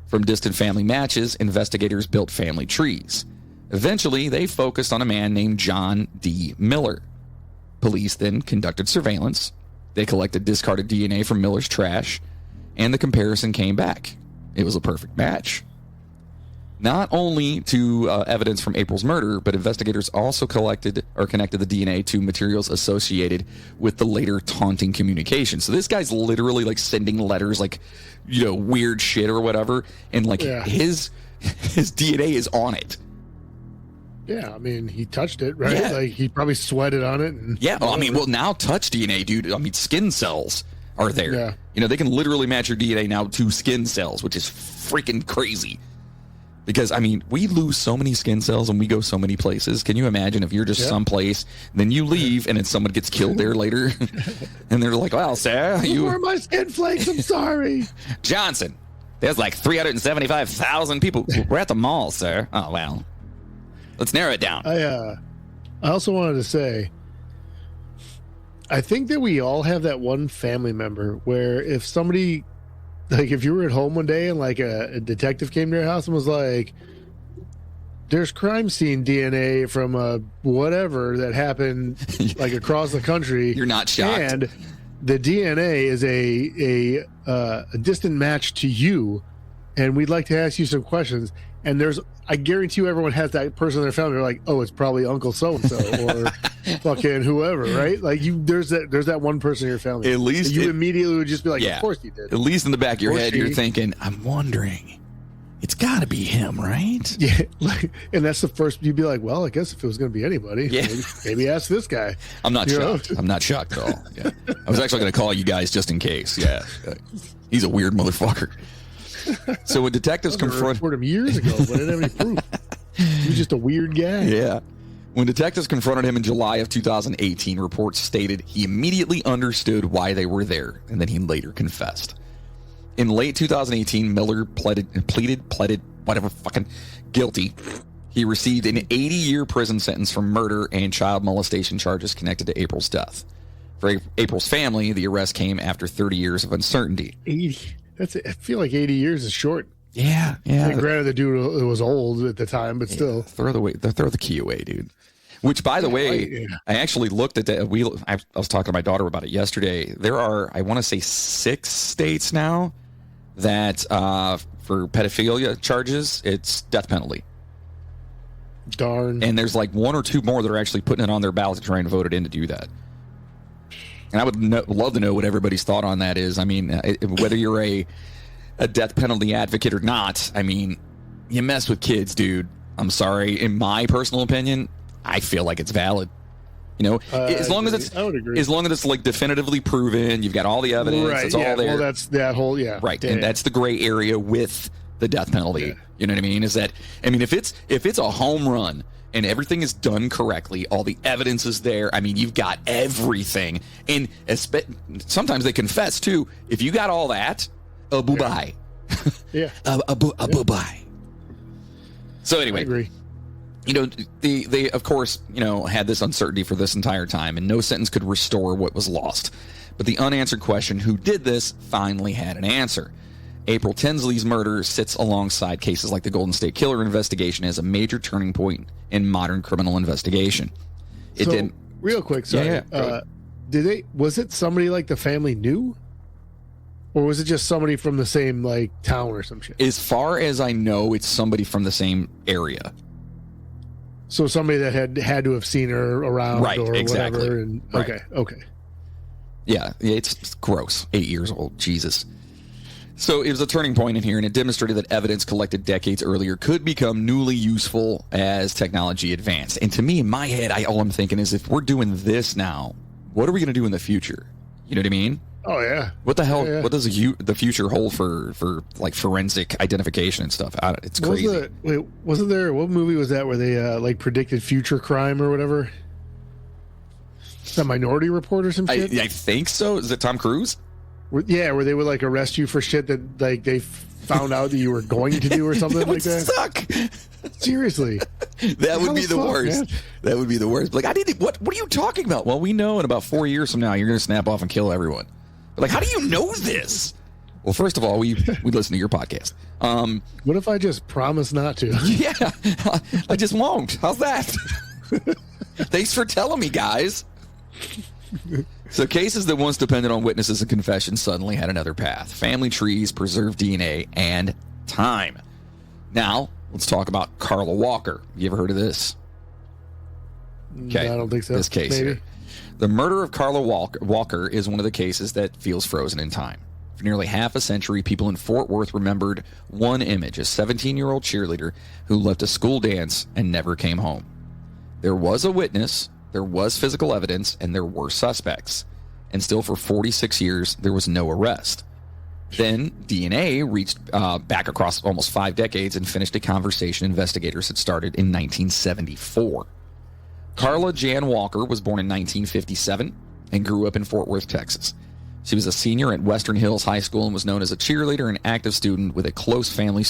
From distant family matches, investigators built family trees. Eventually, they focused on a man named John D. Miller. Police then conducted surveillance. They collected discarded DNA from Miller's trash, and the comparison came back. It was a perfect match. Not only to evidence from April's murder, but investigators also connected the DNA to materials associated with the later taunting communication. So this guy's literally like sending letters, like, you know, weird shit or whatever, and like his DNA is on it. Yeah, I mean, he touched it, right? Yeah. Like, he probably sweated on it. And well, I mean, now touch DNA, dude. I mean, skin cells are there. Yeah. You know, they can literally match your DNA now to skin cells, which is freaking crazy. Because, I mean, we lose so many skin cells and we go so many places. Can you imagine if you're just someplace, then you leave, and then someone gets killed there later? And they're like, well, sir, you were my skin flakes. I'm sorry. Johnson, there's like 375,000 people. We're at the mall, sir. Oh, well. Let's narrow it down. I also wanted to say, I think that we all have that one family member where if somebody, like if you were at home one day and like a detective came to your house and was like, there's crime scene DNA from a whatever that happened like across the country. You're not shocked. And the DNA is a distant match to you, and we'd like to ask you some questions. And I guarantee you everyone has that person in their family. They're like, oh, it's probably Uncle so-and-so or fucking whoever, right? Like there's that one person in your family. At least you immediately would just be like, of course you did. At least in the back of your head, you're thinking, I'm wondering, it's got to be him, right? Yeah. And that's the first, you'd be like, well, I guess if it was going to be anybody, maybe ask this guy. I'm not shocked. I'm not shocked at all. Yeah. I was actually going to call you guys just in case. Yeah. He's a weird motherfucker. So when detectives confronted him years ago, but I didn't have any proof. He was just a weird guy. Yeah. When detectives confronted him in July of 2018, reports stated he immediately understood why they were there, and then he later confessed. In late 2018, Miller pleaded, whatever, fucking guilty. He received an 80-year prison sentence for murder and child molestation charges connected to April's death. For April's family, the arrest came after 30 years of uncertainty. 80. I feel like 80 years is short. Yeah. And granted, the dude was old at the time, but still. Throw the key away, dude. Which, by the way, I actually looked at that. I was talking to my daughter about it yesterday. There are, I want to say, 6 states now that for pedophilia charges, it's death penalty. Darn. And there's like 1 or 2 more that are actually putting it on their ballot to try and vote it in to do that. And I would love to know what everybody's thought on that is. I mean, whether you're a death penalty advocate or not, I mean, you mess with kids, dude. I'm sorry. In my personal opinion, I feel like it's valid. You know, as long as it's like definitively proven, you've got all the evidence, right, it's all there. Well, that's that whole, right, and that's the gray area with the death penalty. Yeah. You know what I mean? Is that, I mean, if it's a home run and everything is done correctly, all the evidence is there. I mean, you've got everything, and sometimes they confess too. If you got all that, boo-bye. Yeah, boo-bye. So anyway, I agree. You know, they of course, you know, had this uncertainty for this entire time, and no sentence could restore what was lost. But the unanswered question, who did this, finally had an answer. April Tinsley's murder sits alongside cases like the Golden State Killer investigation as a major turning point in modern criminal investigation. Real quick, sorry. Was it somebody like the family knew? Or was it just somebody from the same like town or some shit? As far as I know, it's somebody from the same area. So somebody that had to have seen her around, right, or exactly. whatever. And, right. Okay. Yeah, it's gross. 8 years old. Jesus. So it was a turning point in here, and it demonstrated that evidence collected decades earlier could become newly useful as technology advanced. And to me, in my head, all I'm thinking is, if we're doing this now, what are we going to do in the future? You know what I mean? Oh yeah. What the hell? Yeah. What does the future hold for like forensic identification and stuff? It's crazy. Wasn't there, what movie was that where they like predicted future crime or whatever? The Minority Report or some shit? I think so. Is it Tom Cruise? Where they would like arrest you for shit that like they found out that you were going to do or something that like that. Suck. Seriously. That would be the worst. Man. That would be the worst. Like, what are you talking about? Well, we know in about 4 years from now you're going to snap off and kill everyone. But like, how do you know this? Well, first of all, we listen to your podcast. What if I just promise not to? Yeah, I just won't. How's that? Thanks for telling me, guys. So cases that once depended on witnesses and confessions suddenly had another path. Family trees, preserved DNA, and time. Now, let's talk about Carla Walker. You ever heard of this? Okay, I don't think so. This case Maybe. here. The murder of Carla Walker is one of the cases that feels frozen in time. For nearly half a century, people in Fort Worth remembered one image, a 17-year-old cheerleader who left a school dance and never came home. There was a witness, there was physical evidence, and there were suspects. And still for 46 years, there was no arrest. Then DNA reached back across almost 5 decades and finished a conversation investigators had started in 1974. Carla Jan Walker was born in 1957 and grew up in Fort Worth, Texas. She was a senior at Western Hills High School and was known as a cheerleader and active student with a close family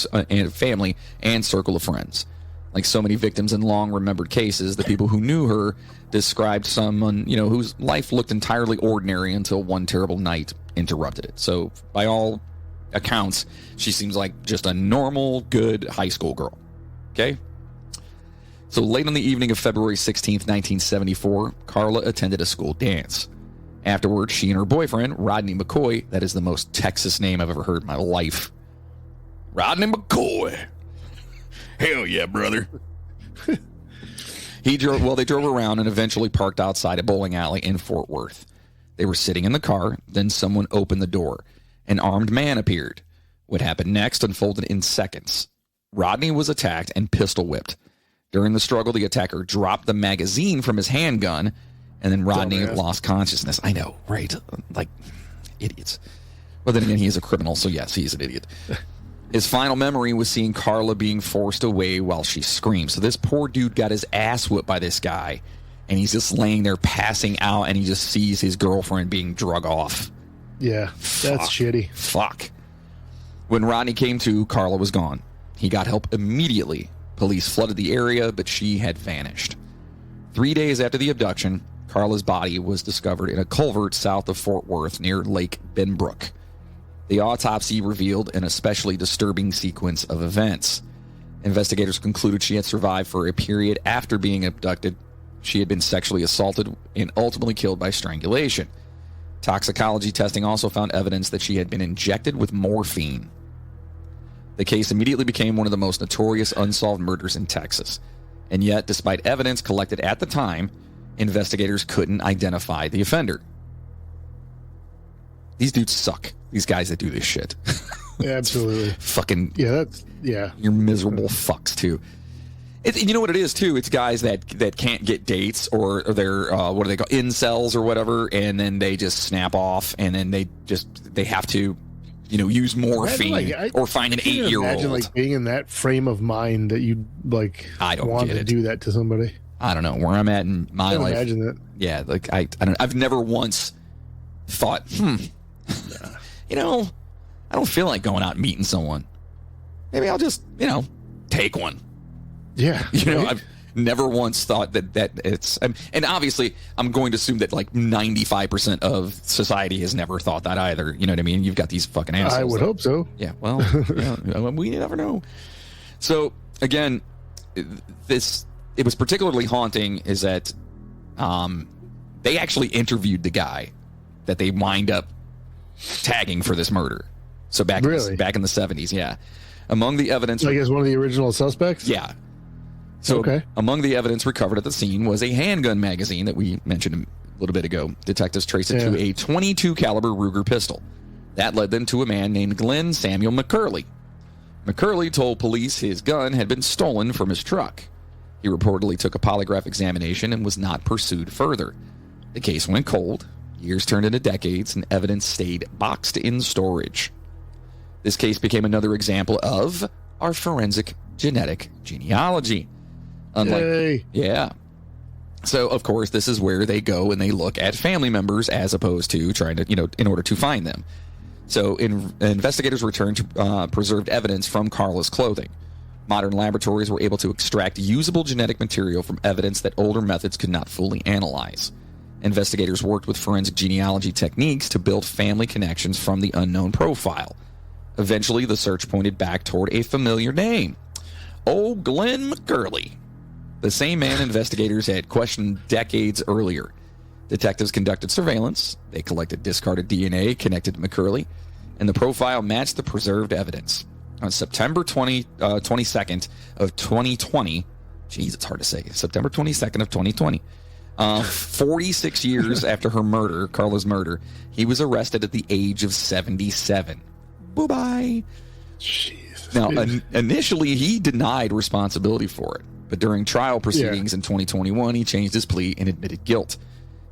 and circle of friends. Like so many victims in long-remembered cases, the people who knew her described someone, whose life looked entirely ordinary until one terrible night interrupted it. So, by all accounts, she seems like just a normal, good high school girl. Okay? So, late on the evening of February 16th, 1974, Carla attended a school dance. Afterwards, she and her boyfriend, Rodney McCoy, that is the most Texas name I've ever heard in my life. Rodney McCoy. Hell yeah, brother. They drove around and eventually parked outside a bowling alley in Fort Worth. They were sitting in the car, then someone opened the door. An armed man appeared. What happened next unfolded in seconds. Rodney was attacked and pistol whipped. During the struggle, the attacker dropped the magazine from his handgun, and then Rodney lost consciousness. I know, right? Like, idiots. Well, then again, he is a criminal, so yes, he's an idiot. His final memory was seeing Carla being forced away while she screamed. So this poor dude got his ass whipped by this guy, and he's just laying there passing out, and he just sees his girlfriend being drug off. Yeah, that's shitty. Fuck. When Rodney came to, Carla was gone. He got help immediately. Police flooded the area, but she had vanished. 3 days after the abduction, Carla's body was discovered in a culvert south of Fort Worth near Lake Benbrook. The autopsy revealed an especially disturbing sequence of events. Investigators concluded she had survived for a period after being abducted. She had been sexually assaulted and ultimately killed by strangulation. Toxicology testing also found evidence that she had been injected with morphine. The case immediately became one of the most notorious unsolved murders in Texas. And yet, despite evidence collected at the time, investigators couldn't identify the offender. These dudes suck. These guys that do this shit. Yeah, absolutely. Fucking. Yeah. You're miserable fucks, too. You know what it is, too? It's guys that can't get dates or they're, what do they call, incels or whatever, and then they just snap off, and then they have to, use morphine or find an 8-year-old. Imagine, like, being in that frame of mind that you, like, want to do that to somebody. I don't know. Where I'm at in my life. Imagine that. Yeah, like, I don't. I've never once thought, I don't feel like going out and meeting someone. Maybe I'll just, take one. Yeah. I've never once thought that it's, and obviously I'm going to assume that like 95% of society has never thought that either. You know what I mean? You've got these fucking assholes. I would hope so. Yeah. Well, we never know. So again, it was particularly haunting is that, they actually interviewed the guy that they wind up tagging for this murder. So back in the 70s, yeah. Among the evidence, I guess one of the original suspects. Yeah. So among the evidence recovered at the scene was a handgun magazine that we mentioned a little bit ago. Detectives traced it to a .22 caliber Ruger pistol. That led them to a man named Glenn Samuel McCurley. McCurley told police his gun had been stolen from his truck. He reportedly took a polygraph examination and was not pursued further. The case went cold. Years turned into decades, and evidence stayed boxed in storage. This case became another example of our forensic genetic genealogy. Yay. Yeah. So, of course, this is where they go and they look at family members as opposed to trying to, in order to find them. So, investigators returned to preserved evidence from Carla's clothing. Modern laboratories were able to extract usable genetic material from evidence that older methods could not fully analyze. Investigators worked with forensic genealogy techniques to build family connections from the unknown profile. Eventually, the search pointed back toward a familiar name. Old Glenn McCurley, the same man investigators had questioned decades earlier. Detectives conducted surveillance. They collected discarded DNA connected to McCurley, and the profile matched the preserved evidence. On September 22nd of 2020, geez, it's hard to say, September 22nd of 2020, 46 years after her murder, Carla's murder, he was arrested at the age of 77. Bye-bye. Jesus. Now, initially, he denied responsibility for it, but during trial proceedings in 2021, he changed his plea and admitted guilt.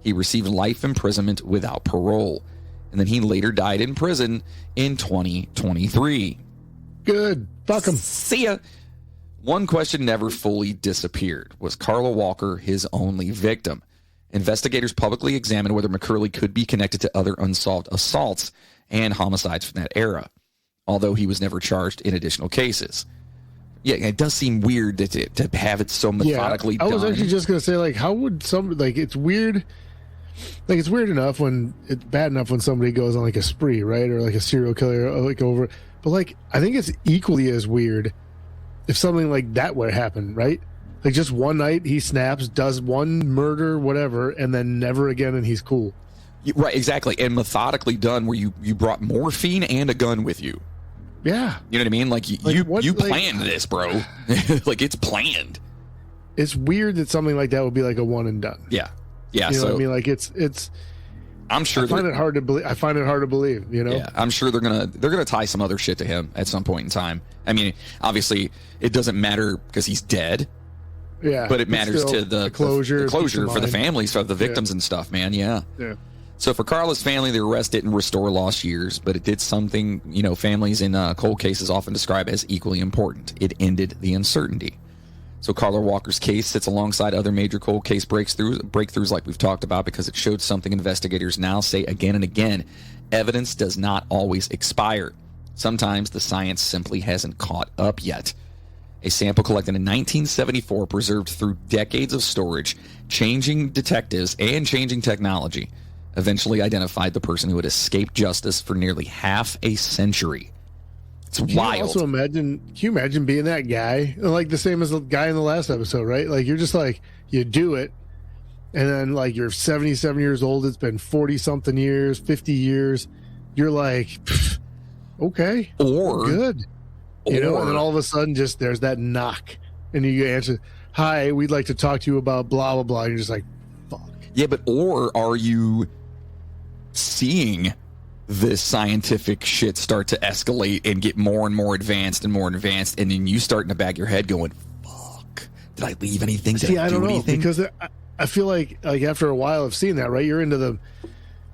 He received life imprisonment without parole, and then he later died in prison in 2023. Good. Fuck him. See ya. One question never fully disappeared. Was Carla Walker his only victim? Investigators publicly examined whether McCurley could be connected to other unsolved assaults and homicides from that era, although he was never charged in additional cases. Yeah, it does seem weird to have it so methodically done. I was actually just going to say, how would it's weird. It's weird enough when it's bad enough when somebody goes on a spree, right? Or a serial killer, over. But I think it's equally as weird if something like that would happen, right? Just one night he snaps, does one murder, whatever, and then never again, and he's cool. Right, exactly. And methodically done where you brought morphine and a gun with you. Yeah. You know what I mean? You planned this, bro. It's planned. It's weird that something like that would be a one and done. Yeah. Yeah. You know what I mean? It's I'm sure I find it hard to believe, Yeah, I'm sure they're gonna tie some other shit to him at some point in time. I mean, obviously it doesn't matter because he's dead. Yeah. But it matters to the closure for the families, for the victims and stuff, man. Yeah. Yeah. So for Carla's family, the arrest didn't restore lost years, but it did something, families in cold cases often describe as equally important. It ended the uncertainty. So Carla Walker's case sits alongside other major cold case breakthroughs like we've talked about because it showed something investigators now say again and again. Evidence does not always expire. Sometimes the science simply hasn't caught up yet. A sample collected in 1974, preserved through decades of storage, changing detectives and changing technology, eventually identified the person who had escaped justice for nearly half a century. It's wild. Can you imagine being that guy? The same as the guy in the last episode, right? You're just you do it, and then you're 77 years old. It's been 40-something years, 50 years. You're okay. Or good. And then all of a sudden there's that knock, and you answer, "Hi, we'd like to talk to you about blah, blah, blah." And you're just fuck. Yeah, or are you seeing this scientific shit start to escalate and get more and more advanced, and then you start in the back of your head going, fuck, did I leave anything? I don't know, because I feel like after a while of seeing that, right, you're into the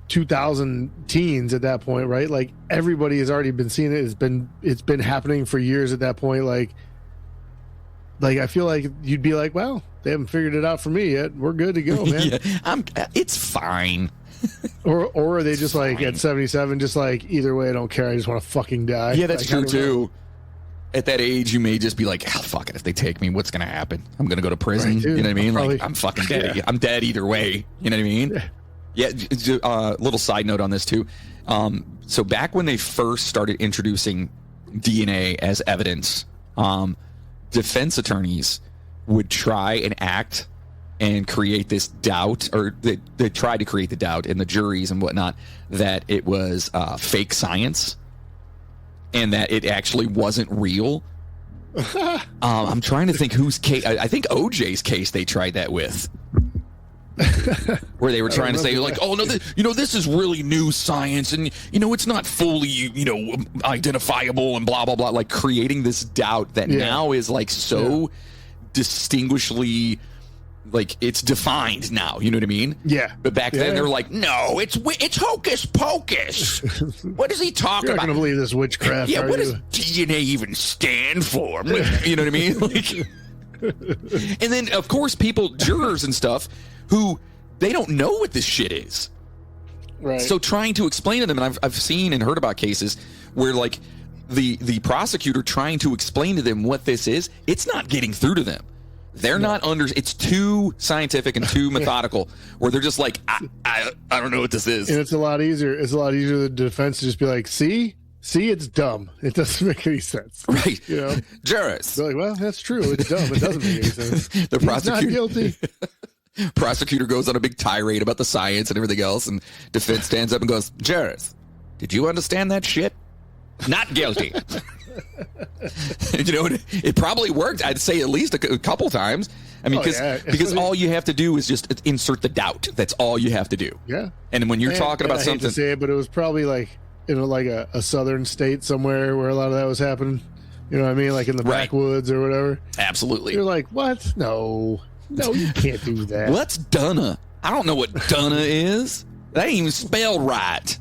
2000 teens at that point, right? Everybody has already been seeing it. It's been happening for years at that point. I feel like you'd be well, they haven't figured it out for me yet. We're good to go, man. Yeah, it's fine. or are they just at 77, just either way, I don't care. I just want to fucking die. Yeah, that's true too. At that age, you may just be fuck it. If they take me, what's going to happen? I'm going to go to prison. Right, you know what I mean? I'm fucking dead. Yeah. I'm dead either way. You know what I mean? Yeah. Little side note on this too. So back when they first started introducing DNA as evidence, defense attorneys would try and act and create this doubt, or they tried to create the doubt in the juries and whatnot, that it was fake science and that it actually wasn't real. I'm trying to think whose case. I think OJ's case they tried that with. Where they were trying to say oh no, this is really new science, and it's not fully identifiable and blah blah blah, creating this doubt that now is so distinguishedly like it's defined now. You know what I mean? Yeah. But back then they were like, no, it's hocus pocus. What does he talk You're about? not going to believe this witchcraft. Yeah, what you? does DNA even stand for? You know what I mean? Like, and then, of course, jurors and stuff, who they don't know what this shit is. Right. So trying to explain to them, and I've seen and heard about cases where, like, the prosecutor trying to explain to them what this is, it's not getting through to them. They're not it's too scientific and too methodical, where they're just like, I don't know what this is. And it's a lot easier. It's a lot easier for the defense to just be like, see, it's dumb. It doesn't make any sense. Right. You know? Jurors. They're like, well, that's true. It's dumb. It doesn't make any sense. The prosecutor, he's not guilty. Prosecutor goes on a big tirade about the science and everything else, and defense stands up and goes, jurors, did you understand that shit? Not guilty. You know, it probably worked. I'd say at least a couple times. I mean, because all you have to do is just insert the doubt. That's all you have to do. Yeah. And when you're talking about I something, hate to say it, but it was probably like in a southern state somewhere where a lot of that was happening. You know what I mean? Like in the backwoods or whatever. Absolutely. You're like, what? No, you can't do that. What's Dunna? I don't know what Dunna is. That ain't even spelled right.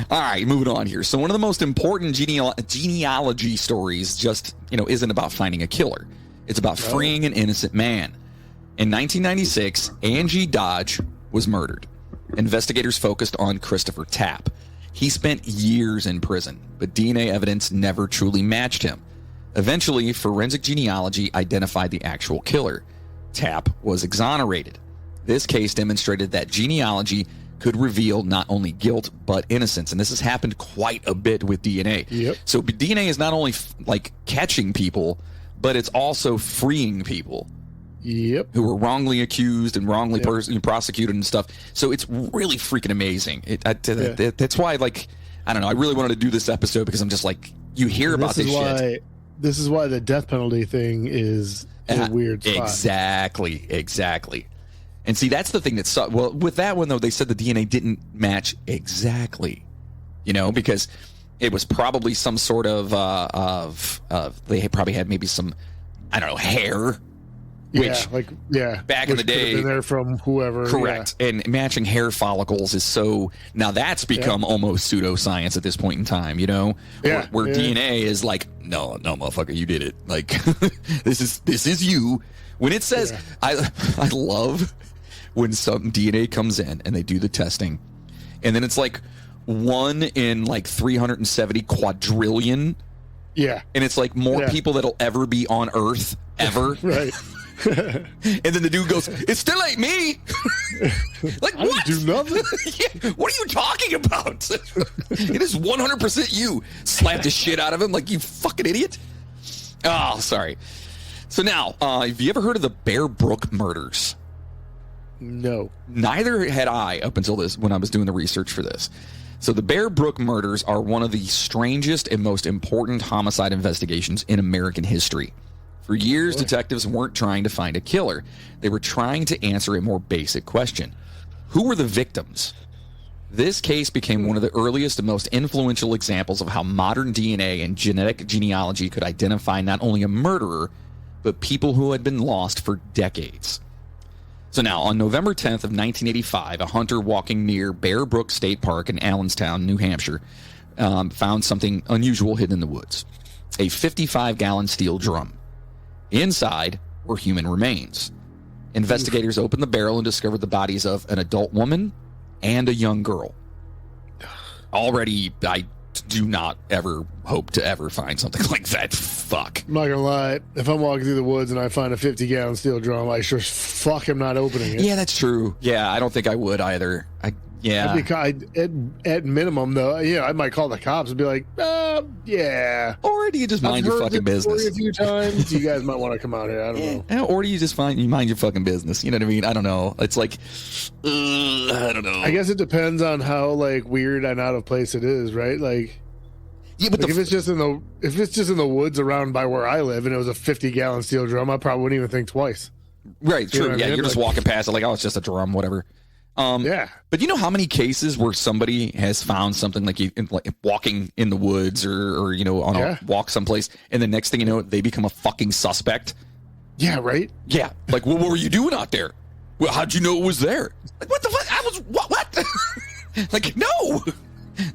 All right, moving on here. So one of the most important genealogy stories just, isn't about finding a killer. It's about freeing an innocent man. In 1996, Angie Dodge was murdered. Investigators focused on Christopher Tapp. He spent years in prison, but DNA evidence never truly matched him. Eventually, forensic genealogy identified the actual killer. Tapp was exonerated. This case demonstrated that genealogy could reveal not only guilt but innocence, and this has happened quite a bit with DNA. Yep. So DNA is not only catching people, but it's also freeing people. Yep. Who were wrongly accused and wrongly prosecuted and stuff. So it's really freaking amazing. That's why, I don't know. I really wanted to do this episode because I'm just like, you hear about this shit. This is why the death penalty thing is a weird spot. Exactly. And see, that's the thing that sucked. Well, with that one, though, they said the DNA didn't match exactly, because it was probably some sort of they probably had maybe some, I don't know, hair. Back in the day, been there from whoever. Correct. Yeah. And matching hair follicles is now that's become almost pseudoscience at this point in time, Yeah. Where DNA is like, no, motherfucker, you did it. Like, this is you. When it says, I love when some DNA comes in and they do the testing, and then it's like 1 in 370 quadrillion. Yeah. And it's like more people that'll ever be on Earth ever. Right. And then the dude goes, it still ain't me. Like, I what? didn't do nothing. Yeah, what are you talking about? It is 100% you. Slap the shit out of him like, you fucking idiot. Oh, sorry. So now, have you ever heard of the Bear Brook murders? No. Neither had I up until when I was doing the research for this. So the Bear Brook murders are one of the strangest and most important homicide investigations in American history. For years, detectives weren't trying to find a killer. They were trying to answer a more basic question. Who were the victims? This case became one of the earliest and most influential examples of how modern DNA and genetic genealogy could identify not only a murderer, but people who had been lost for decades. So now, on November 10th of 1985, a hunter walking near Bear Brook State Park in Allenstown, New Hampshire, found something unusual hidden in the woods. A 55-gallon steel drum. Inside were human remains. Investigators opened the barrel and discovered the bodies of an adult woman and a young girl. Already, I do not ever hope to ever find something like that. Fuck. I'm not gonna lie. If I'm walking through the woods and I find a 50-gallon steel drum, I sure as fuck am not opening it. Yeah, that's true. Yeah, I don't think I would either. Yeah. At minimum, though, I might call the cops and be like, yeah. Or do you just mind your fucking business? A few times. You guys might want to come out here. I don't know. Or do you just mind your fucking business? You know what I mean? I don't know. It's like, I don't know. I guess it depends on how weird and out of place it is, right? Yeah, but if it's just in the woods around by where I live and it was a 50-gallon steel drum, I probably wouldn't even think twice. Right. True. Yeah. You're just walking past it like, oh, it's just a drum, whatever. Yeah. But you know how many cases where somebody has found something like walking in the woods or on a walk someplace, and the next thing you know, they become a fucking suspect? Yeah, right? Yeah. Like, what were you doing out there? Well, how'd you know it was there? Like, what the fuck? I was, what? Like, no.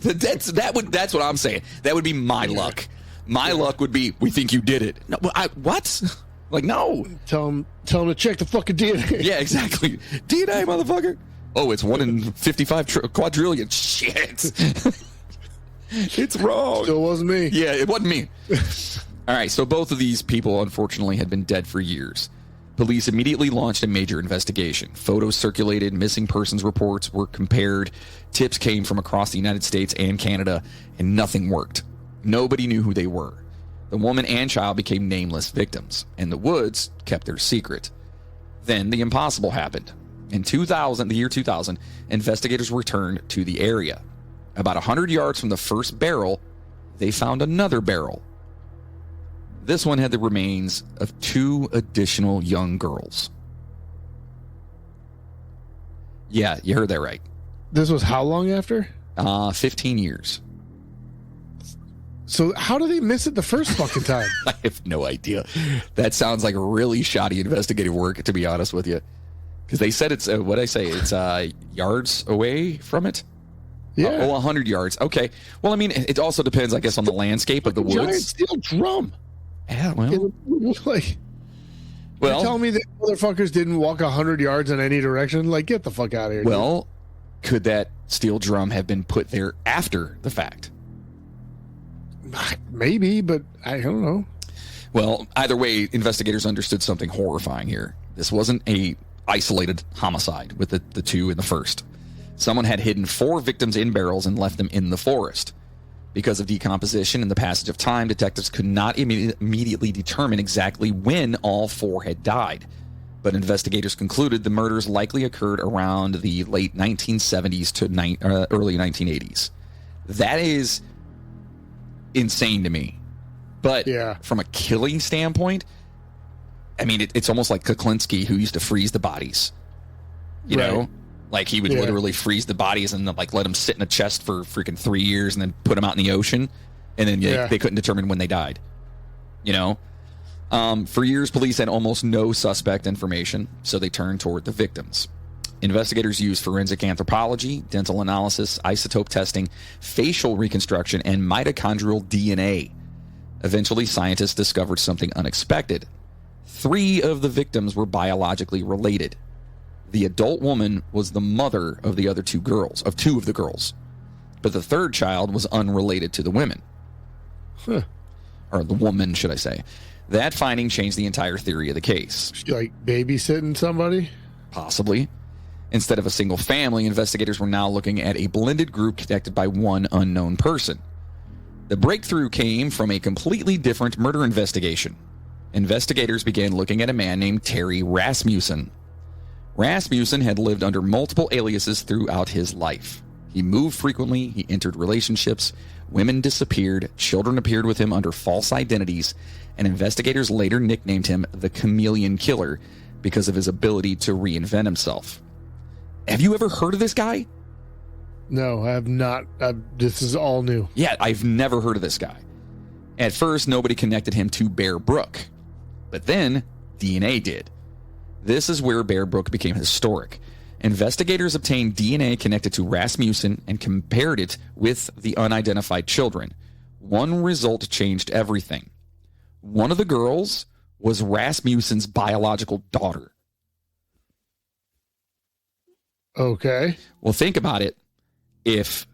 That's what I'm saying. That would be my luck. My luck would be, we think you did it. No, what? Like, no. Tell him to check the fucking DNA. Yeah, exactly. DNA, motherfucker. Oh, it's 1 in 55 quadrillion. Shit. It's wrong. Still wasn't me. Yeah, it wasn't me. All right, so both of these people, unfortunately, had been dead for years. Police immediately launched a major investigation. Photos circulated, missing persons reports were compared, tips came from across the United States and Canada, and nothing worked. Nobody knew who they were. The woman and child became nameless victims, and the Woods kept their secret. Then the impossible happened. In the year 2000, investigators returned to the area. About 100 yards from the first barrel, they found another barrel. This one had the remains of 2 additional young girls. Yeah, you heard that right. This was how long after? 15 years. So how do they miss it the first fucking time? I have no idea. That sounds like really shoddy investigative work, to be honest with you. Because they said it's, what'd I say? It's yards away from it? Yeah. 100 yards. Okay. Well, I mean, it also depends, I guess, on the landscape of the woods. Giant steel drum. Yeah, well. You're telling me that motherfuckers didn't walk 100 yards in any direction? Like, get the fuck out of here. Well, could that steel drum have been put there after the fact? Maybe, but I don't know. Well, either way, investigators understood something horrifying here. This wasn't a isolated homicide with the 2 in the first. Someone had hidden 4 victims in barrels and left them in the forest. Because of decomposition and the passage of time, detectives could not immediately determine exactly when all 4 had died. But investigators concluded the murders likely occurred around the late 1970s to early 1980s. That is insane to me. But from a killing standpoint, I mean, it's almost like Kuklinski, who used to freeze the bodies. You know? Like, he would literally freeze the bodies and, like, let them sit in a chest for freaking 3 years and then put them out in the ocean. And then they couldn't determine when they died. You know? For years, police had almost no suspect information, so they turned toward the victims. Investigators used forensic anthropology, dental analysis, isotope testing, facial reconstruction, and mitochondrial DNA. Eventually, scientists discovered something unexpected. 3 of the victims were biologically related. The adult woman was the mother of the other 2 girls, of 2 of the girls. But the third child was unrelated to the women. Or the woman, should I say. That finding changed the entire theory of the case. Like babysitting somebody? Possibly. Instead of a single family, investigators were now looking at a blended group connected by one unknown person. The breakthrough came from a completely different murder investigation. Investigators began looking at a man named Terry Rasmussen. Rasmussen had lived under multiple aliases throughout his life. He moved frequently, he entered relationships, women disappeared, children appeared with him under false identities, and investigators later nicknamed him the Chameleon Killer because of his ability to reinvent himself. Have you ever heard of this guy? No, I have not. This is all new. Yeah, I've never heard of this guy. At first, nobody connected him to Bear Brook. But then, DNA did. This is where Bear Brook became historic. Investigators obtained DNA connected to Rasmussen and compared it with the unidentified children. One result changed everything. One of the girls was Rasmussen's biological daughter. Okay. Well, think about it. If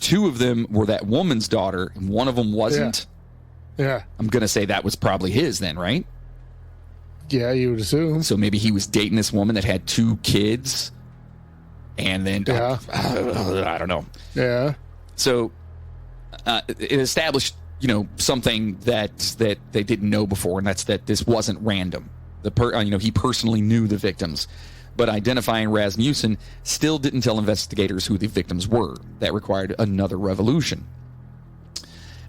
2 of them were that woman's daughter and one of them wasn't, I'm going to say that was probably his then, right? Yeah, you would assume. So maybe he was dating this woman that had 2 kids, and then I don't know. Yeah. So it established, something that they didn't know before, and that's that this wasn't random. He personally knew the victims, but identifying Rasmussen still didn't tell investigators who the victims were. That required another revolution.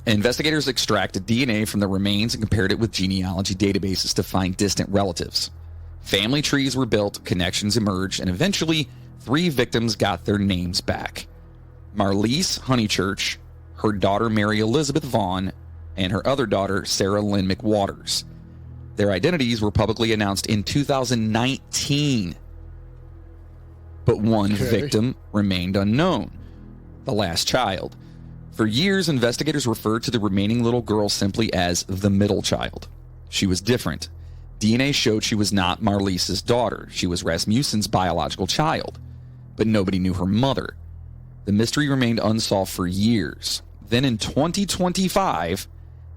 Investigators extracted DNA from the remains and compared it with genealogy databases to find distant relatives. Family trees were built, connections emerged, and eventually 3 victims got their names back. Marlise Honeychurch, her daughter Mary Elizabeth Vaughn, and her other daughter Sarah Lynn McWaters. Their identities were publicly announced in 2019. But one victim remained unknown, the last child. For years, investigators referred to the remaining little girl simply as the middle child. She was different. DNA showed she was not Marlise's daughter. She was Rasmussen's biological child. But nobody knew her mother. The mystery remained unsolved for years. Then in 2025,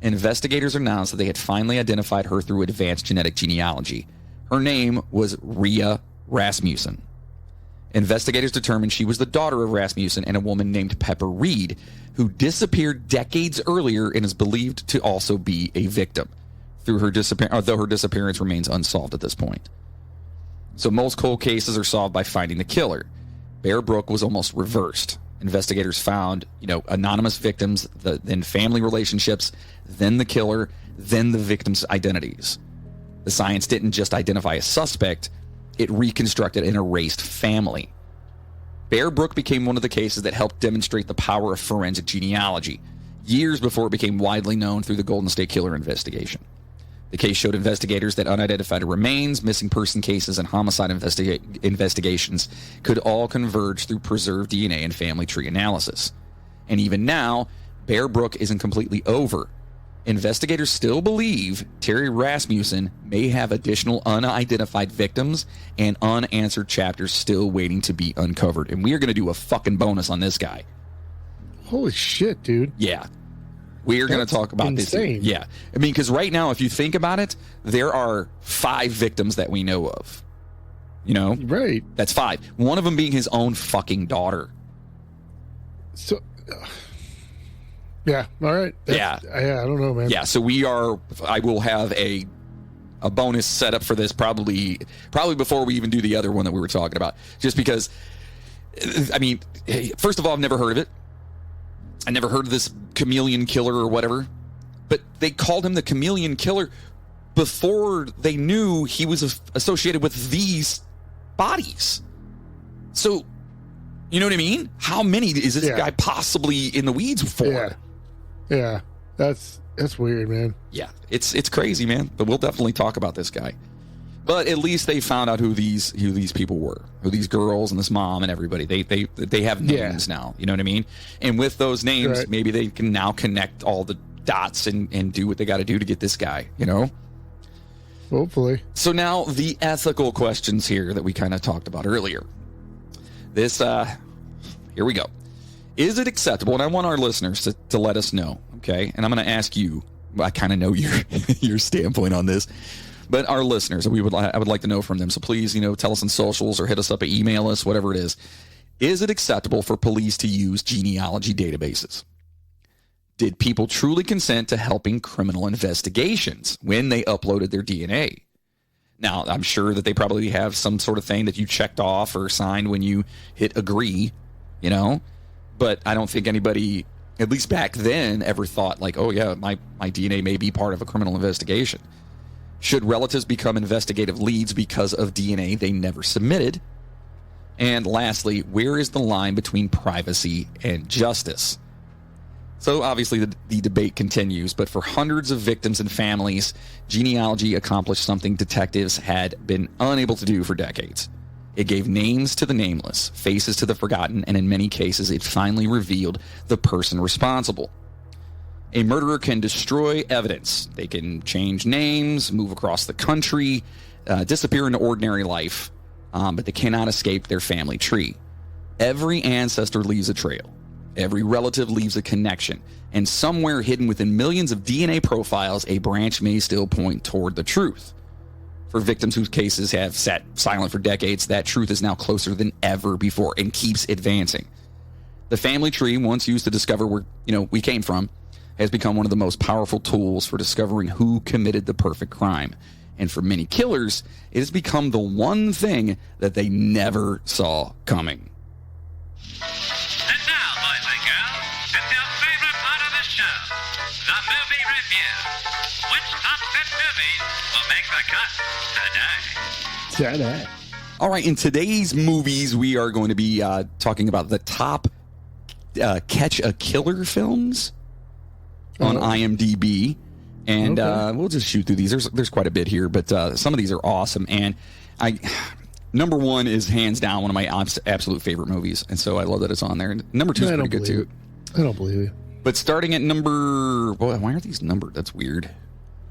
investigators announced that they had finally identified her through advanced genetic genealogy. Her name was Rhea Rasmussen. Investigators determined she was the daughter of Rasmussen and a woman named Pepper Reed, who disappeared decades earlier and is believed to also be a victim, though her disappearance remains unsolved at this point. So most cold cases are solved by finding the killer. Bear Brook was almost reversed. Investigators found, anonymous victims, then family relationships, then the killer, then the victims' identities. The science didn't just identify a suspect, it reconstructed an erased family. Bear Brook became one of the cases that helped demonstrate the power of forensic genealogy, years before it became widely known through the Golden State Killer investigation. The case showed investigators that unidentified remains, missing person cases, and homicide investigations could all converge through preserved DNA and family tree analysis. And even now, Bear Brook isn't completely over. Investigators still believe Terry Rasmussen may have additional unidentified victims and unanswered chapters still waiting to be uncovered. And we are going to do a fucking bonus on this guy. Holy shit, dude. Yeah. We are going to talk about insane. This. Yeah. I mean, because right now, if you think about it, there are 5 victims that we know of. Right. That's 5. One of them being his own fucking daughter. So... yeah. All right. Yeah. I don't know, man. Yeah. So I will have a bonus set up for this probably before we even do the other one that we were talking about. Just because, I mean, first of all, I've never heard of it. I never heard of this chameleon killer or whatever. But they called him the chameleon killer before they knew he was associated with these bodies. So, you know what I mean? How many is this guy possibly in the weeds for? Yeah, that's weird, man. Yeah, it's crazy, man. But we'll definitely talk about this guy. But at least they found out who these people were, who these girls and this mom and everybody. They have names now. You know what I mean? And with those names, maybe they can now connect all the dots and do what they got to do to get this guy. Hopefully. So now the ethical questions here that we kind of talked about earlier. This here we go. Is it acceptable? And I want our listeners to let us know, okay? And I'm going to ask you. I kind of know your standpoint on this, but our listeners, I would like to know from them. So please, tell us on socials or hit us up or email us, whatever it is. Is it acceptable for police to use genealogy databases? Did people truly consent to helping criminal investigations when they uploaded their DNA? Now, I'm sure that they probably have some sort of thing that you checked off or signed when you hit agree, but I don't think anybody, at least back then, ever thought like, oh yeah, my DNA may be part of a criminal investigation. Should relatives become investigative leads because of DNA they never submitted? And lastly, where is the line between privacy and justice? So obviously the debate continues, but for hundreds of victims and families, genealogy accomplished something detectives had been unable to do for decades. It gave names to the nameless, faces to the forgotten, and in many cases, it finally revealed the person responsible. A murderer can destroy evidence. They can change names, move across the country, disappear into ordinary life, but they cannot escape their family tree. Every ancestor leaves a trail. Every relative leaves a connection. And somewhere hidden within millions of DNA profiles, a branch may still point toward the truth. For victims whose cases have sat silent for decades, that truth is now closer than ever before and keeps advancing. The family tree, once used to discover where we came from, has become one of the most powerful tools for discovering who committed the perfect crime. And for many killers, it has become the one thing that they never saw coming. And now, boys and girls, it's your favorite part of the show, the movie review. Which top 10 movies will make the cut today? All right, in today's movies, we are going to be talking about the top Catch a Killer films on IMDb. And we'll just shoot through these. There's quite a bit here, but some of these are awesome. And number one is hands down one of my absolute favorite movies, and so I love that it's on there. And number two is pretty good too. I don't believe you. But starting at number, boy, why aren't these numbered? That's weird.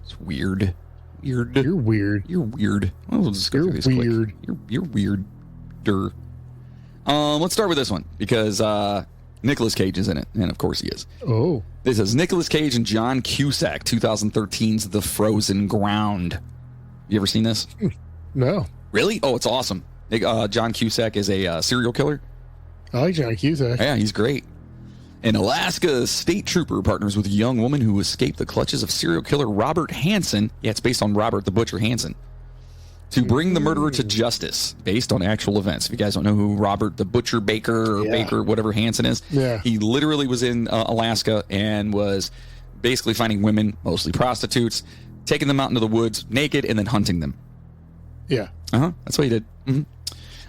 It's weird. Weird. You're weird. You're weird. Well, we'll just go through these weird. Quick. You're weirder. Let's start with this one because Nicolas Cage is in it, and of course he is. Oh. This is Nicolas Cage and John Cusack, 2013's The Frozen Ground. You ever seen this? No. Really? Oh, it's awesome. John Cusack is a serial killer. I like John Cusack. Yeah, he's great. An Alaska state trooper partners with a young woman who escaped the clutches of serial killer Robert Hansen. Yeah, it's based on Robert the Butcher Hansen. To bring the murderer to justice based on actual events. If you guys don't know who Robert the Butcher Baker or Baker, whatever Hansen is, he literally was in Alaska and was basically finding women, mostly prostitutes, taking them out into the woods naked and then hunting them. Yeah. That's what he did.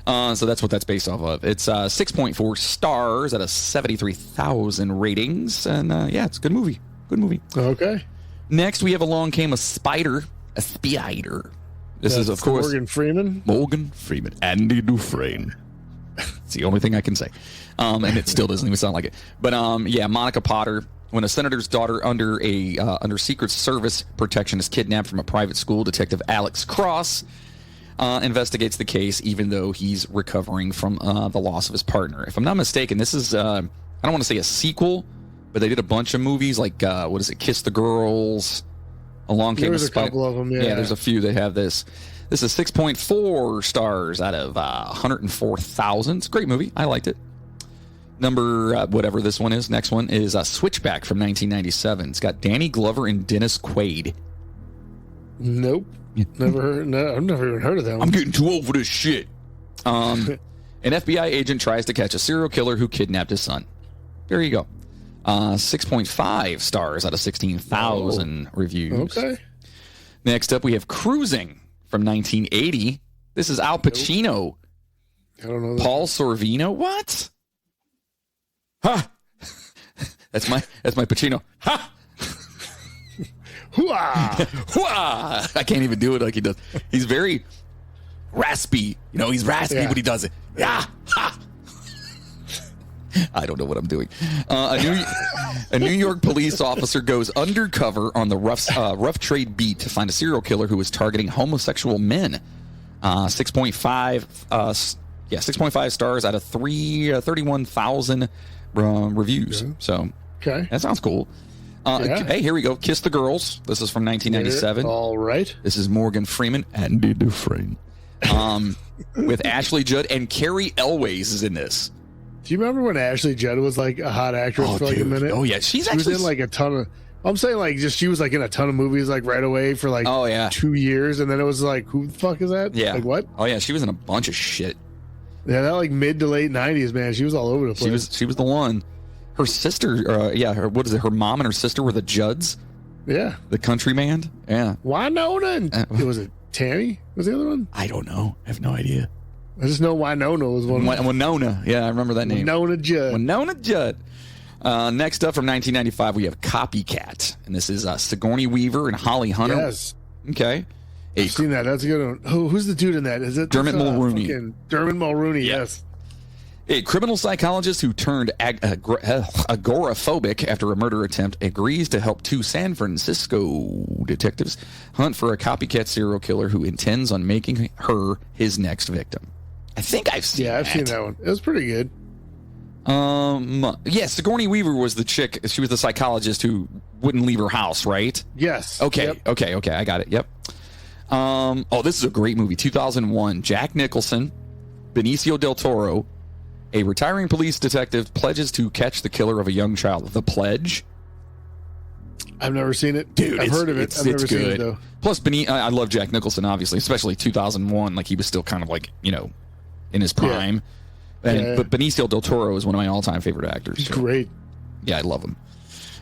So that's what that's based off of. It's 6.4 stars out of 73,000 ratings. And it's a good movie. Good movie. Okay. Next, we have Along Came a Spider. A Spider. This is, of course, Morgan Freeman. Morgan Freeman. Andy Dufresne. It's the only thing I can say. And it still doesn't even sound like it. But, Monica Potter. When a senator's daughter under Secret Service protection is kidnapped from a private school, Detective Alex Cross investigates the case, even though he's recovering from the loss of his partner. If I'm not mistaken, this is, I don't want to say a sequel, but they did a bunch of movies like, Kiss the Girls, Along Came a Spider. There's a couple of them, yeah. There's a few that have this. This is 6.4 stars out of 104,000. It's a great movie. I liked it. Number, whatever this one is, next one is Switchback from 1997. It's got Danny Glover and Dennis Quaid. Nope. Never heard. No, I've never even heard of that one. I'm getting too old for this shit. An FBI agent tries to catch a serial killer who kidnapped his son. There you go. 6.5 stars out of 16,000 reviews. Okay. Next up, we have Cruising from 1980. This is Al Pacino. I don't know. Paul Sorvino. What? Ha! That's my Pacino. Ha! Hooah! Hooah! I can't even do it like he does. He's very raspy. He's raspy, but he does it. Yeah! Ha! I don't know what I'm doing. A New York police officer goes undercover on the rough trade beat to find a serial killer who is targeting homosexual men. 6.5 stars out of 31,000 reviews. Okay. So that sounds cool. Hey, here we go. Kiss the Girls. This is from 1997. All right. This is Morgan Freeman, Andy Dufresne, with Ashley Judd, and Carrie Elways is in this. Do you remember when Ashley Judd was like a hot actress for like a minute? Oh yeah, she was in like a ton of. I'm saying like she was like in a ton of movies like right away for like 2 years, and then it was like, who the fuck is that? Yeah. Like what? Oh yeah, she was in a bunch of shit. Yeah, that like mid to late 90s, man. She was all over the place. She was the one. Her sister, what is it? Her mom and her sister were the Judds. Yeah. The country band. Yeah. Winona. And, was it Tammy? Was the other one? I don't know. I have no idea. I just know Winona was one. Winona. Yeah, I remember that name. Winona Judd. Winona Judd. Next up from 1995, we have Copycat. And this is Sigourney Weaver and Holly Hunter. Yes. Okay. I've seen that. That's a good one. Oh, who's the dude in that? Is it Dermot Mulroney? Dermot Mulroney, yes. A criminal psychologist who turned agoraphobic after a murder attempt agrees to help two San Francisco detectives hunt for a copycat serial killer who intends on making her his next victim. I think I've seen that. Yeah, I've seen that one. It was pretty good. Sigourney Weaver was the chick. She was the psychologist who wouldn't leave her house, right? Yes. Okay. Yep. Okay. I got it. Yep. This is a great movie. 2001. Jack Nicholson, Benicio del Toro. A retiring police detective pledges to catch the killer of a young child. The Pledge. I've never seen it. Dude, I've heard of it. I've never seen it, though. Plus, I love Jack Nicholson, obviously, especially 2001. Like, he was still kind of like, in his prime. Yeah. But Benicio del Toro is one of my all-time favorite actors. He's great. Yeah, I love him.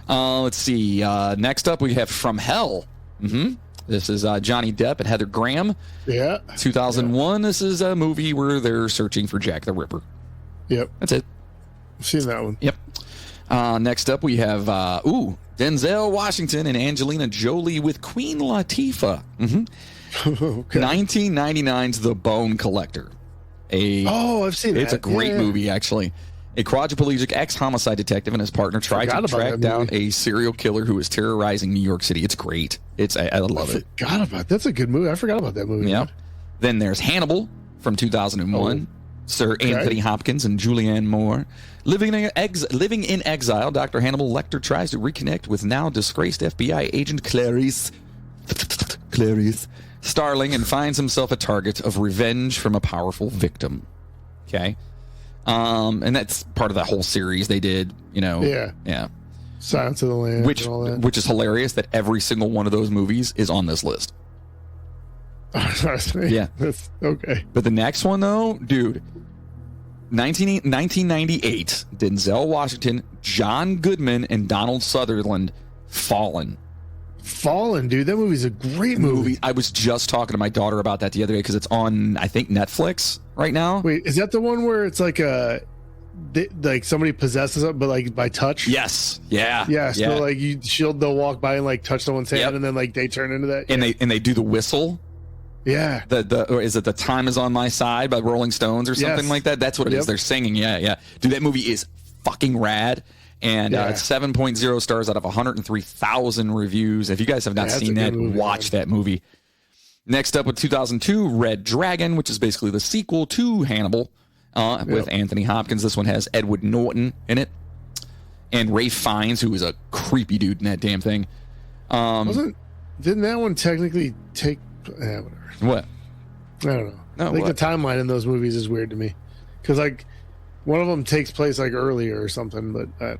Let's see. Next up, we have From Hell. Mm-hmm. This is Johnny Depp and Heather Graham. Yeah. 2001. Yeah. This is a movie where they're searching for Jack the Ripper. Yep. That's it. I've seen that one. Yep. Next up, we have Denzel Washington and Angelina Jolie with Queen Latifah. Okay. 1999's The Bone Collector. I've seen that. It's a great movie, actually. A quadriplegic ex-homicide detective and his partner try to track down a serial killer who is terrorizing New York City. It's great. I love it. That's a good movie. I forgot about that movie. Yeah. Then there's Hannibal from 2001. Sir Anthony Hopkins and Julianne Moore. Living in exile, Dr. Hannibal Lecter tries to reconnect with now disgraced FBI agent Clarice Starling and finds himself a target of revenge from a powerful victim. Okay. And that's part of that whole series they did, Yeah. Silence of the Lambs which and all that. which is hilarious that every single one of those movies is on this list. Yeah. That's okay. But the next one, though, dude, 1998, Denzel Washington, John Goodman, and Donald Sutherland, Fallen. Fallen, dude. That movie's a great movie. I was just talking to my daughter about that the other day because it's on, I think, Netflix right now. Wait, is that the one where it's like like somebody possesses it, but like by touch? Yes. Yeah. Yeah. So like they'll walk by and like touch someone's hand, and then like they turn into that. And they do the whistle. Yeah. Or is it The Time Is on My Side by Rolling Stones or something like that? That's what it is. They're singing. Yeah. Dude, that movie is fucking rad. And it's 7.0 stars out of 103,000 reviews. If you guys have not seen that, watch that movie. Next up with 2002, Red Dragon, which is basically the sequel to Hannibal with Anthony Hopkins. This one has Edward Norton in it. And Ralph Fiennes, who is a creepy dude in that damn thing. Didn't that one technically take... whatever. What? I don't know. The timeline in those movies is weird to me. Because like one of them takes place like earlier or something, but I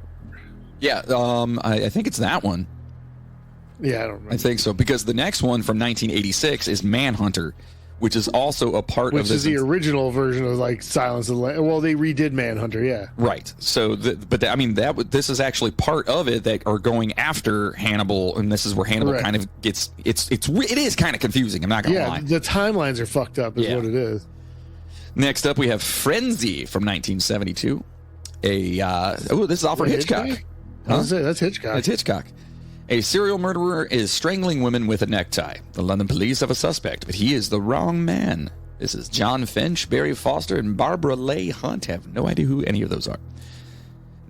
don't remember. I think it's that one. Yeah, I don't remember. I think so, because the next one from 1986 is Manhunter, which is also a part of this. Which is the original version of like Silence of the Lambs. Well, they redid Manhunter, yeah. Right. So, this is actually part of it that are going after Hannibal, and this is where Hannibal kind of gets. It is kind of confusing. I'm not gonna lie. The timelines are fucked up, is what it is. Next up, we have Frenzy from 1972. This is Alfred Hitchcock. That's Hitchcock. That's Hitchcock. A serial murderer is strangling women with a necktie. The London police have a suspect, but he is the wrong man. This is John Finch, Barry Foster, and Barbara Leigh Hunt. Have no idea who any of those are.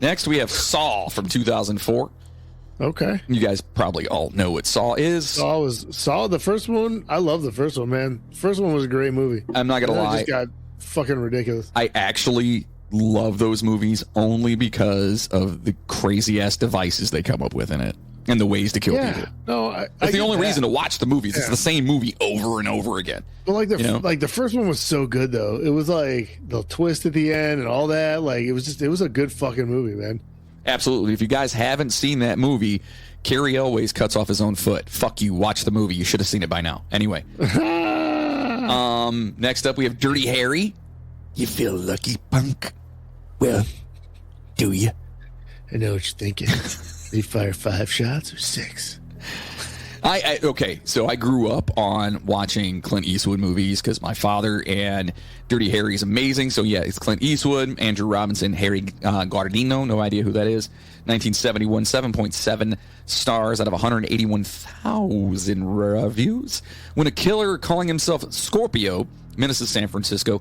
Next, we have Saw from 2004. Okay. You guys probably all know what Saw is. Saw the first one. I love the first one, man. The first one was a great movie. I'm not going to lie. It just got fucking ridiculous. I actually love those movies only because of the crazy-ass devices they come up with in it. And the ways to kill people. No, that's the only reason to watch the movies. It's the same movie over and over again. But like the first one was so good though. It was like the twist at the end and all that. Like it was a good fucking movie, man. Absolutely. If you guys haven't seen that movie, Carrie Elways cuts off his own foot. Fuck you. Watch the movie. You should have seen it by now. Anyway. Next up we have Dirty Harry. You feel lucky, punk? Well, do you? I know what you're thinking. They fire 5 shots or 6? Okay, so I grew up on watching Clint Eastwood movies because my father, and Dirty Harry is amazing. So yeah, it's Clint Eastwood, Andrew Robinson, Harry Guardino, no idea who that is. 1971, 7.7 stars out of 181,000 reviews. When a killer calling himself Scorpio menaces San Francisco,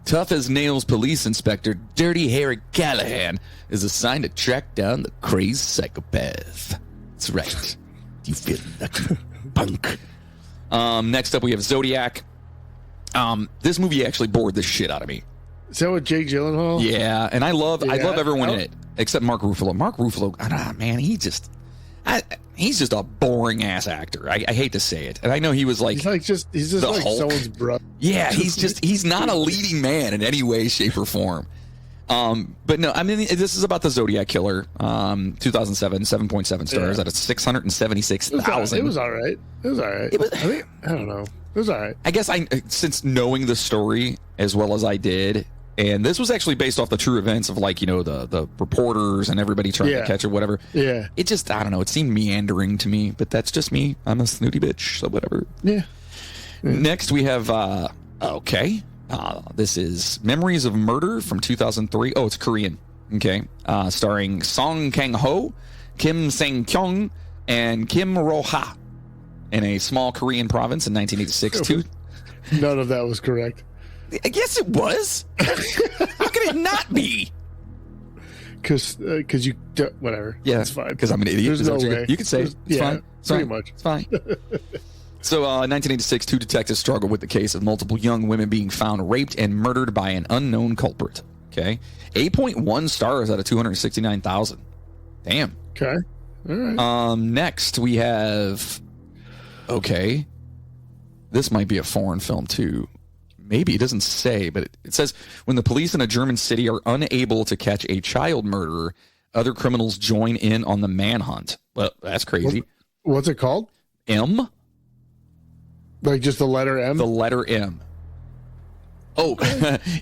tough as nails police inspector Dirty Harry Callahan is assigned to track down the crazed psychopath. That's right. Do you feel lucky, punk? Next up, we have Zodiac. This movie actually bored the shit out of me. Is that with Jake Gyllenhaal? Yeah, and I love everyone in it except Mark Ruffalo. Mark Ruffalo, man, he's just a boring ass actor. I hate to say it, and I know he was like he's just like Hulk. Someone's brother. Yeah, he's not a leading man in any way, shape, or form. But no, I mean, this is about the Zodiac Killer. 2007, 7.7 stars out of 676,000. It was all right. I don't know. It was all right. I guess since knowing the story as well as I did, and this was actually based off the true events of the reporters and everybody trying to catch it, whatever. Yeah. It just, I don't know. It seemed meandering to me, but that's just me. I'm a snooty bitch, so whatever. Yeah. Next we have, this is Memories of Murder from 2003. Oh, it's Korean. Okay. Starring Song Kang-ho, Kim Sang-kyung, and Kim Ro-ha in a small Korean province in 1986. None of that was correct. I guess it was. How could it not be? Because you whatever. Yeah, it's fine. Because I'm an idiot. There's no way. You could say it's fine. It's pretty fine. much. It's fine. So, in 1986, 2 detectives struggled with the case of multiple young women being found raped and murdered by an unknown culprit. Okay, 8.1 stars out of 269,000. Damn. Okay. All right. Next we have. Okay, this might be a foreign film too. Maybe it doesn't say, but it says when the police in a German city are unable to catch a child murderer, other criminals join in on the manhunt. Well, that's crazy. What's it called? M? Like just the letter M? The letter M. Oh,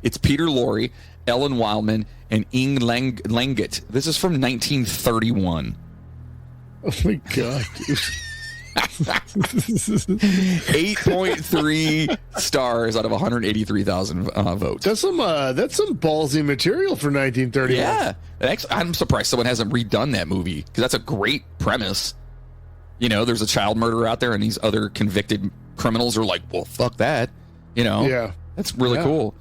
it's Peter Lorre, Ellen Wildman, and Ing Langet. This is from 1931. Oh my God, dude. 8.3 stars out of 183,000 votes. That's some ballsy material for 1930. Yeah, I'm surprised someone hasn't redone that movie because that's a great premise. You know, there's a child murderer out there, and these other convicted criminals are like, "Well, fuck that." You know, yeah, that's really cool.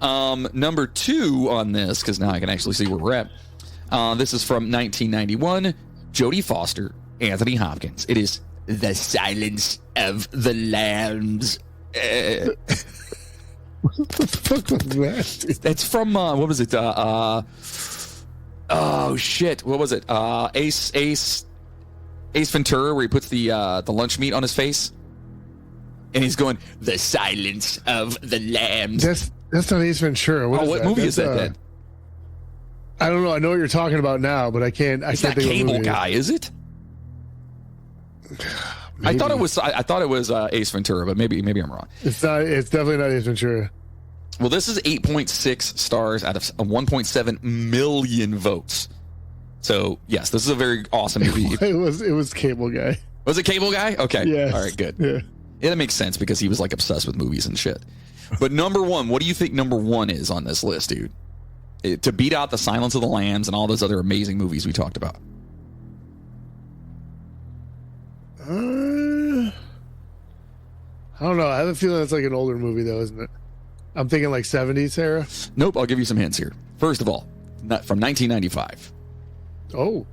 Number 2 on this, because now I can actually see where we're at. This is from 1991. Jodie Foster, Anthony Hopkins. It is The Silence of the Lambs. What the fuck was that? That's from what was it? Oh shit! What was it? Ace Ventura, where he puts the lunch meat on his face, and he's going, "The Silence of the Lambs." That's not Ace Ventura. What movie is that then? I don't know. I know what you're talking about now, but I can't. It's not Cable Guy, is it? I thought it was. I thought it was Ace Ventura, but maybe I'm wrong. It's not. It's definitely not Ace Ventura. Well, this is 8.6 stars out of 1.7 million votes. So yes, this is a very awesome movie. It was Cable Guy. Was it Cable Guy? Okay. Yes. All right. Good. Yeah. Yeah, that makes sense because he was like obsessed with movies and shit. But number 1, what do you think number 1 is on this list, dude? To beat out The Silence of the Lambs and all those other amazing movies we talked about. I don't know. I have a feeling it's like an older movie, though, isn't it? I'm thinking like 70s era. Nope. I'll give you some hints here. First of all, from 1995. Oh,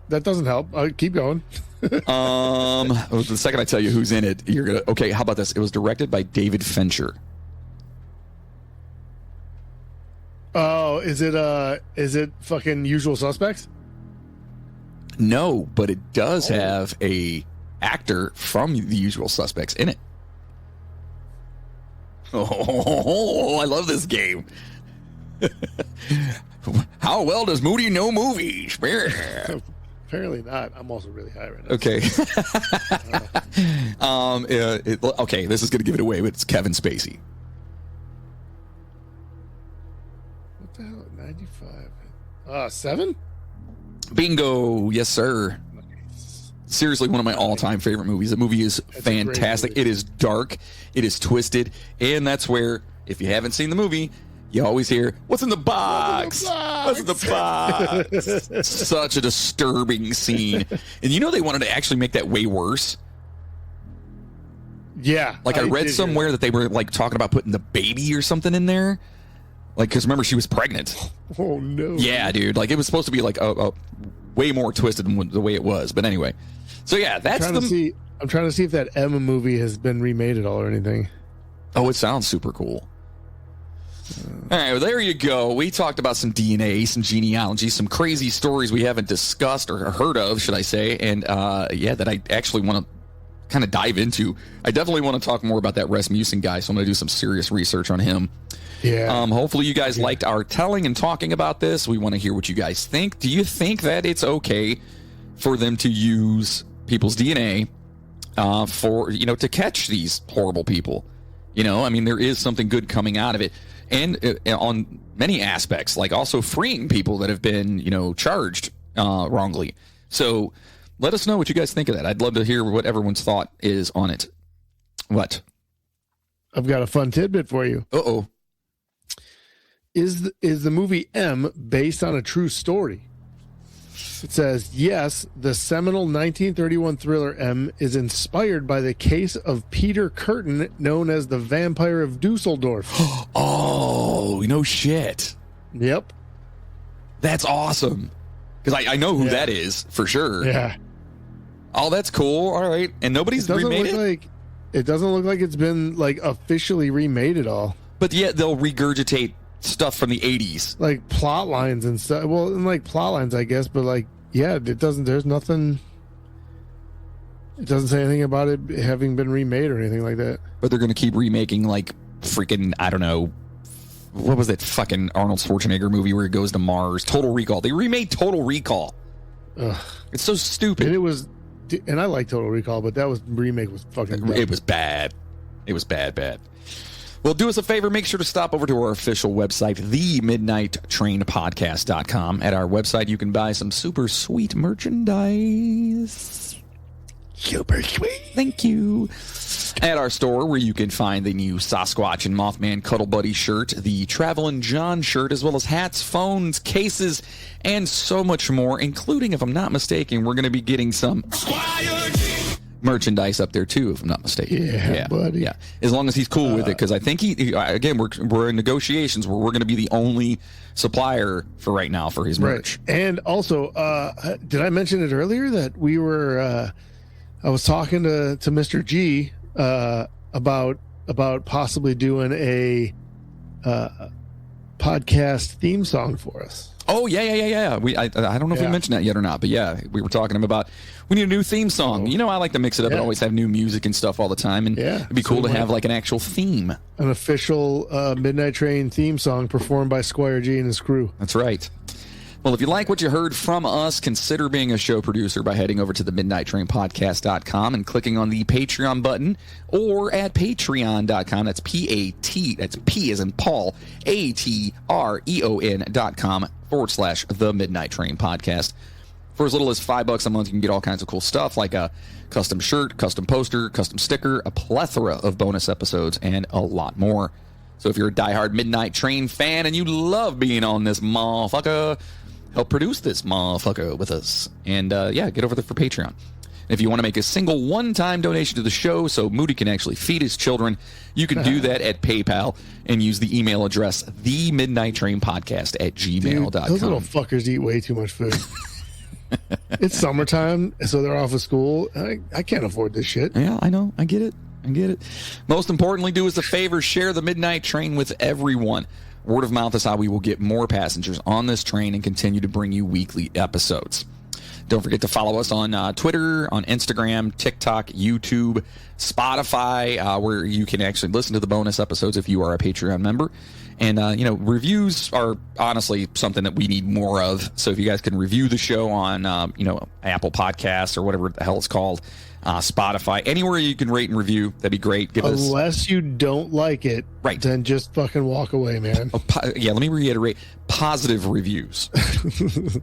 that doesn't help. Keep going. The second I tell you who's in it, you're gonna. Okay, how about this? It was directed by David Fincher. Oh, is it fucking Usual Suspects? No, but it does have a actor from The Usual Suspects in it. Oh, I love this game. How well does Moody know movies? Apparently not. I'm also really high right now. Okay. Okay, this is going to give it away, but it's Kevin Spacey. What the hell? 95. 7? Bingo. Yes, sir. Nice. Seriously, one of my all-time favorite movies. The movie is fantastic. Movie. It is dark. It is twisted. And that's where, if you haven't seen the movie, you always hear, "What's in the box? What's in the box?" Such a disturbing scene. And you know they wanted to actually make that way worse. Yeah. Like I read somewhere that they were like talking about putting the baby or something in there. Like, because remember, she was pregnant. Oh, no. Yeah, dude. Like, it was supposed to be like a way more twisted than the way it was. But anyway. So, yeah, that's I'm trying to see if that Emma movie has been remade at all or anything. Oh, it sounds super cool. All right, well, there you go. We talked about some DNA, some genealogy, some crazy stories we haven't discussed or heard of, should I say. And, that I actually want to kind of dive into. I definitely want to talk more about that Rasmussen guy, so I'm going to do some serious research on him. Yeah. Hopefully you guys liked our telling and talking about this. We want to hear what you guys think. Do you think that it's okay for them to use people's DNA to catch these horrible people? I mean, there is something good coming out of it. And on many aspects, like also freeing people that have been, charged wrongly. So let us know what you guys think of that. I'd love to hear what everyone's thought is on it. What? I've got a fun tidbit for you. Uh-oh. is the movie M based on a true story? It says, yes, the seminal 1931 thriller M is inspired by the case of Peter Curtin, known as the Vampire of Dusseldorf. Oh, no shit. Yep. That's awesome. Because I know who that is, for sure. Yeah. Oh, that's cool. All right. And nobody's remade it? It doesn't look like it's been, like, officially remade at all. But yet they'll regurgitate stuff from the 80s. Like, plot lines and stuff. Well, and, like, plot lines, I guess, but, like, yeah, it doesn't, there's nothing, it doesn't say anything about it having been remade or anything like that. But they're going to keep remaking, like, freaking, I don't know, what was that fucking Arnold Schwarzenegger movie where he goes to Mars? Total Recall. They remade Total Recall. Ugh. It's so stupid. And I like Total Recall, but that remake was fucking dumb. It was bad. It was bad. Well, do us a favor. Make sure to stop over to our official website, themidnighttrainpodcast.com. At our website, you can buy some super sweet merchandise. Super sweet. Thank you. At our store, where you can find the new Sasquatch and Mothman Cuddle Buddy shirt, the Travelin' John shirt, as well as hats, phones, cases, and so much more, including, if I'm not mistaken, we're going to be getting some merchandise up there too, if I'm not mistaken. Yeah, buddy. Yeah, as long as he's cool with it, because I think again, we're in negotiations where we're going to be the only supplier for right now for his merch. Right. And also, did I mention it earlier that we were? I was talking to Mr. G about possibly doing a podcast theme song for us. Oh yeah. I don't know if we mentioned that yet or not, but yeah, we were talking about we need a new theme song. You know, I like to mix it up and always have new music and stuff all the time, and it'd be cool to have like an actual theme, an official Midnight Train theme song performed by Squire G and his crew. That's right. Well, if you like what you heard from us, consider being a show producer by heading over to the midnighttrainpodcast.com and clicking on the Patreon button, or at patreon.com. That's P-A-T, that's P as in Paul, ATREON.com/The Midnight Train Podcast. For as little as $5 a month, you can get all kinds of cool stuff like a custom shirt, custom poster, custom sticker, a plethora of bonus episodes, and a lot more. So if you're a diehard Midnight Train fan and you love being on this motherfucker, help produce this motherfucker with us. And get over there for Patreon. And if you want to make a single one-time donation to the show so Moody can actually feed his children, you can do that at PayPal and use the email address themidnighttrainpodcast@gmail.com. Dude, those little fuckers eat way too much food. It's summertime, so they're off of school. I can't afford this shit. Yeah, I know. I get it. Most importantly, do us a favor, share the Midnight Train with everyone. Word of mouth is how we will get more passengers on this train and continue to bring you weekly episodes. Don't forget to follow us on Twitter, on Instagram, TikTok, YouTube, Spotify, where you can actually listen to the bonus episodes if you are a Patreon member. And, reviews are honestly something that we need more of. So if you guys can review the show on, Apple Podcasts or whatever the hell it's called, Spotify, anywhere you can rate and review, that'd be great. Unless you don't like it, right, then just fucking walk away, man. Let me reiterate: positive reviews.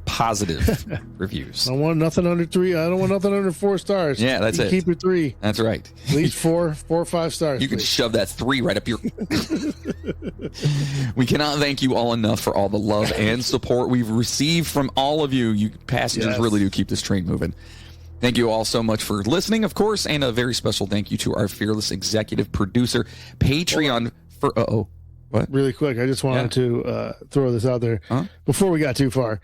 Positive reviews. I don't want nothing under 3. I don't want nothing under 4 stars. Yeah, that's it. Keep it 3. That's right. At least 4 or 5 stars. You can shove that 3 right up your. We cannot thank you all enough for all the love and support we've received from all of you. You passengers really do keep this train moving. Thank you all so much for listening, of course, and a very special thank you to our fearless executive producer, Patreon for... What? Really quick, I just wanted to throw this out there before we got too far,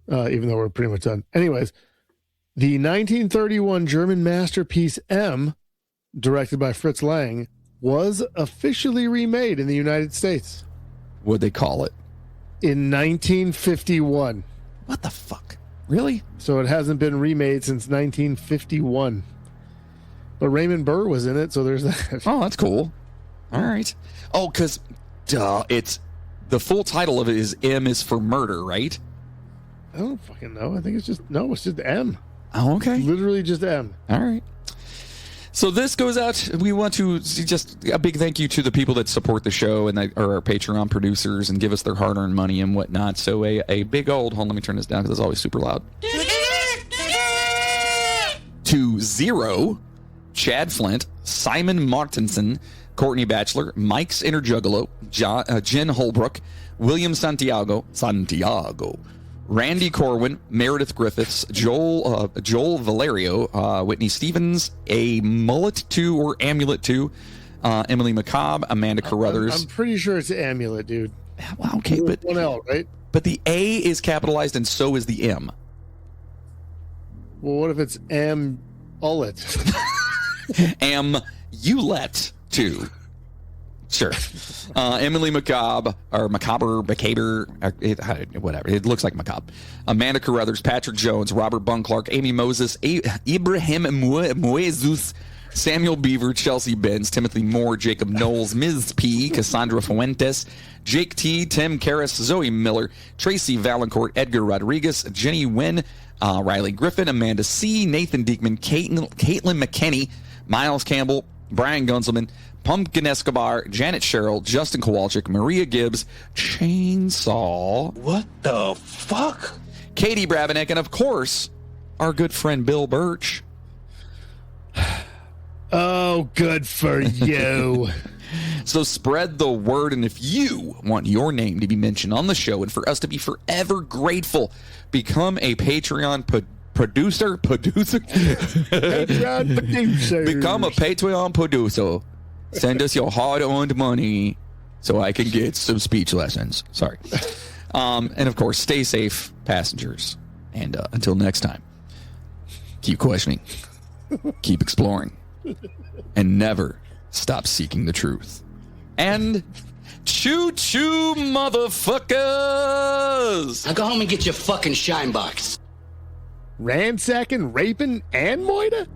even though we're pretty much done. Anyways, the 1931 German masterpiece M, directed by Fritz Lang, was officially remade in the United States. What'd they call it? In 1951. What the fuck? Really? So it hasn't been remade since 1951. But Raymond Burr was in it, so there's that. Oh, that's cool. All right. Oh, because it's the full title of it is M is for Murder, right? I don't fucking know. I think it's just M. Oh, okay. Literally just M. All right. So this goes out. We want to just a big thank you to the people that support the show and that are our Patreon producers and give us their hard-earned money and whatnot. So a big old, hold on, let me turn this down because it's always super loud. To 0, Chad Flint, Simon Martinson, Courtney Batchelor, Mike's Inner Juggalo, Jen Holbrook, William Santiago, Randy Corwin, Meredith Griffiths, Joel Valerio, Whitney Stevens, a Mullet 2 or Amulet 2, Emily McCobb, Amanda Carruthers. I'm pretty sure it's Amulet, dude. Well, okay, but one L, right? But the A is capitalized and so is the M. Well, what if it's Amulet? Amulet 2. Sure. Emily McCobb, or Macabre, whatever. It looks like Macabre. Amanda Carruthers, Patrick Jones, Robert Bunclark, Amy Moses, Ibrahim Muezus, Samuel Beaver, Chelsea Benz, Timothy Moore, Jacob Knowles, Ms. P, Cassandra Fuentes, Jake T, Tim Karras, Zoe Miller, Tracy Valancourt, Edgar Rodriguez, Jenny Wynn, Riley Griffin, Amanda C, Nathan Diekman, Caitlin McKinney, Miles Campbell, Brian Gunzelman, Pumpkin Escobar, Janet Sherrill, Justin Kowalczyk, Maria Gibbs, Chainsaw. What the fuck? Katie Brabenek, and of course, our good friend Bill Birch. Oh, good for you. So spread the word, and if you want your name to be mentioned on the show and for us to be forever grateful, become a Patreon producer. Patreon producer. Become a Patreon producer. Send us your hard-earned money so I can get some speech lessons. Sorry. And, of course, stay safe, passengers. And until next time, keep questioning, keep exploring, and never stop seeking the truth. And choo-choo, motherfuckers! Now go home and get your fucking shine box. Ransacking, raping, and Moida?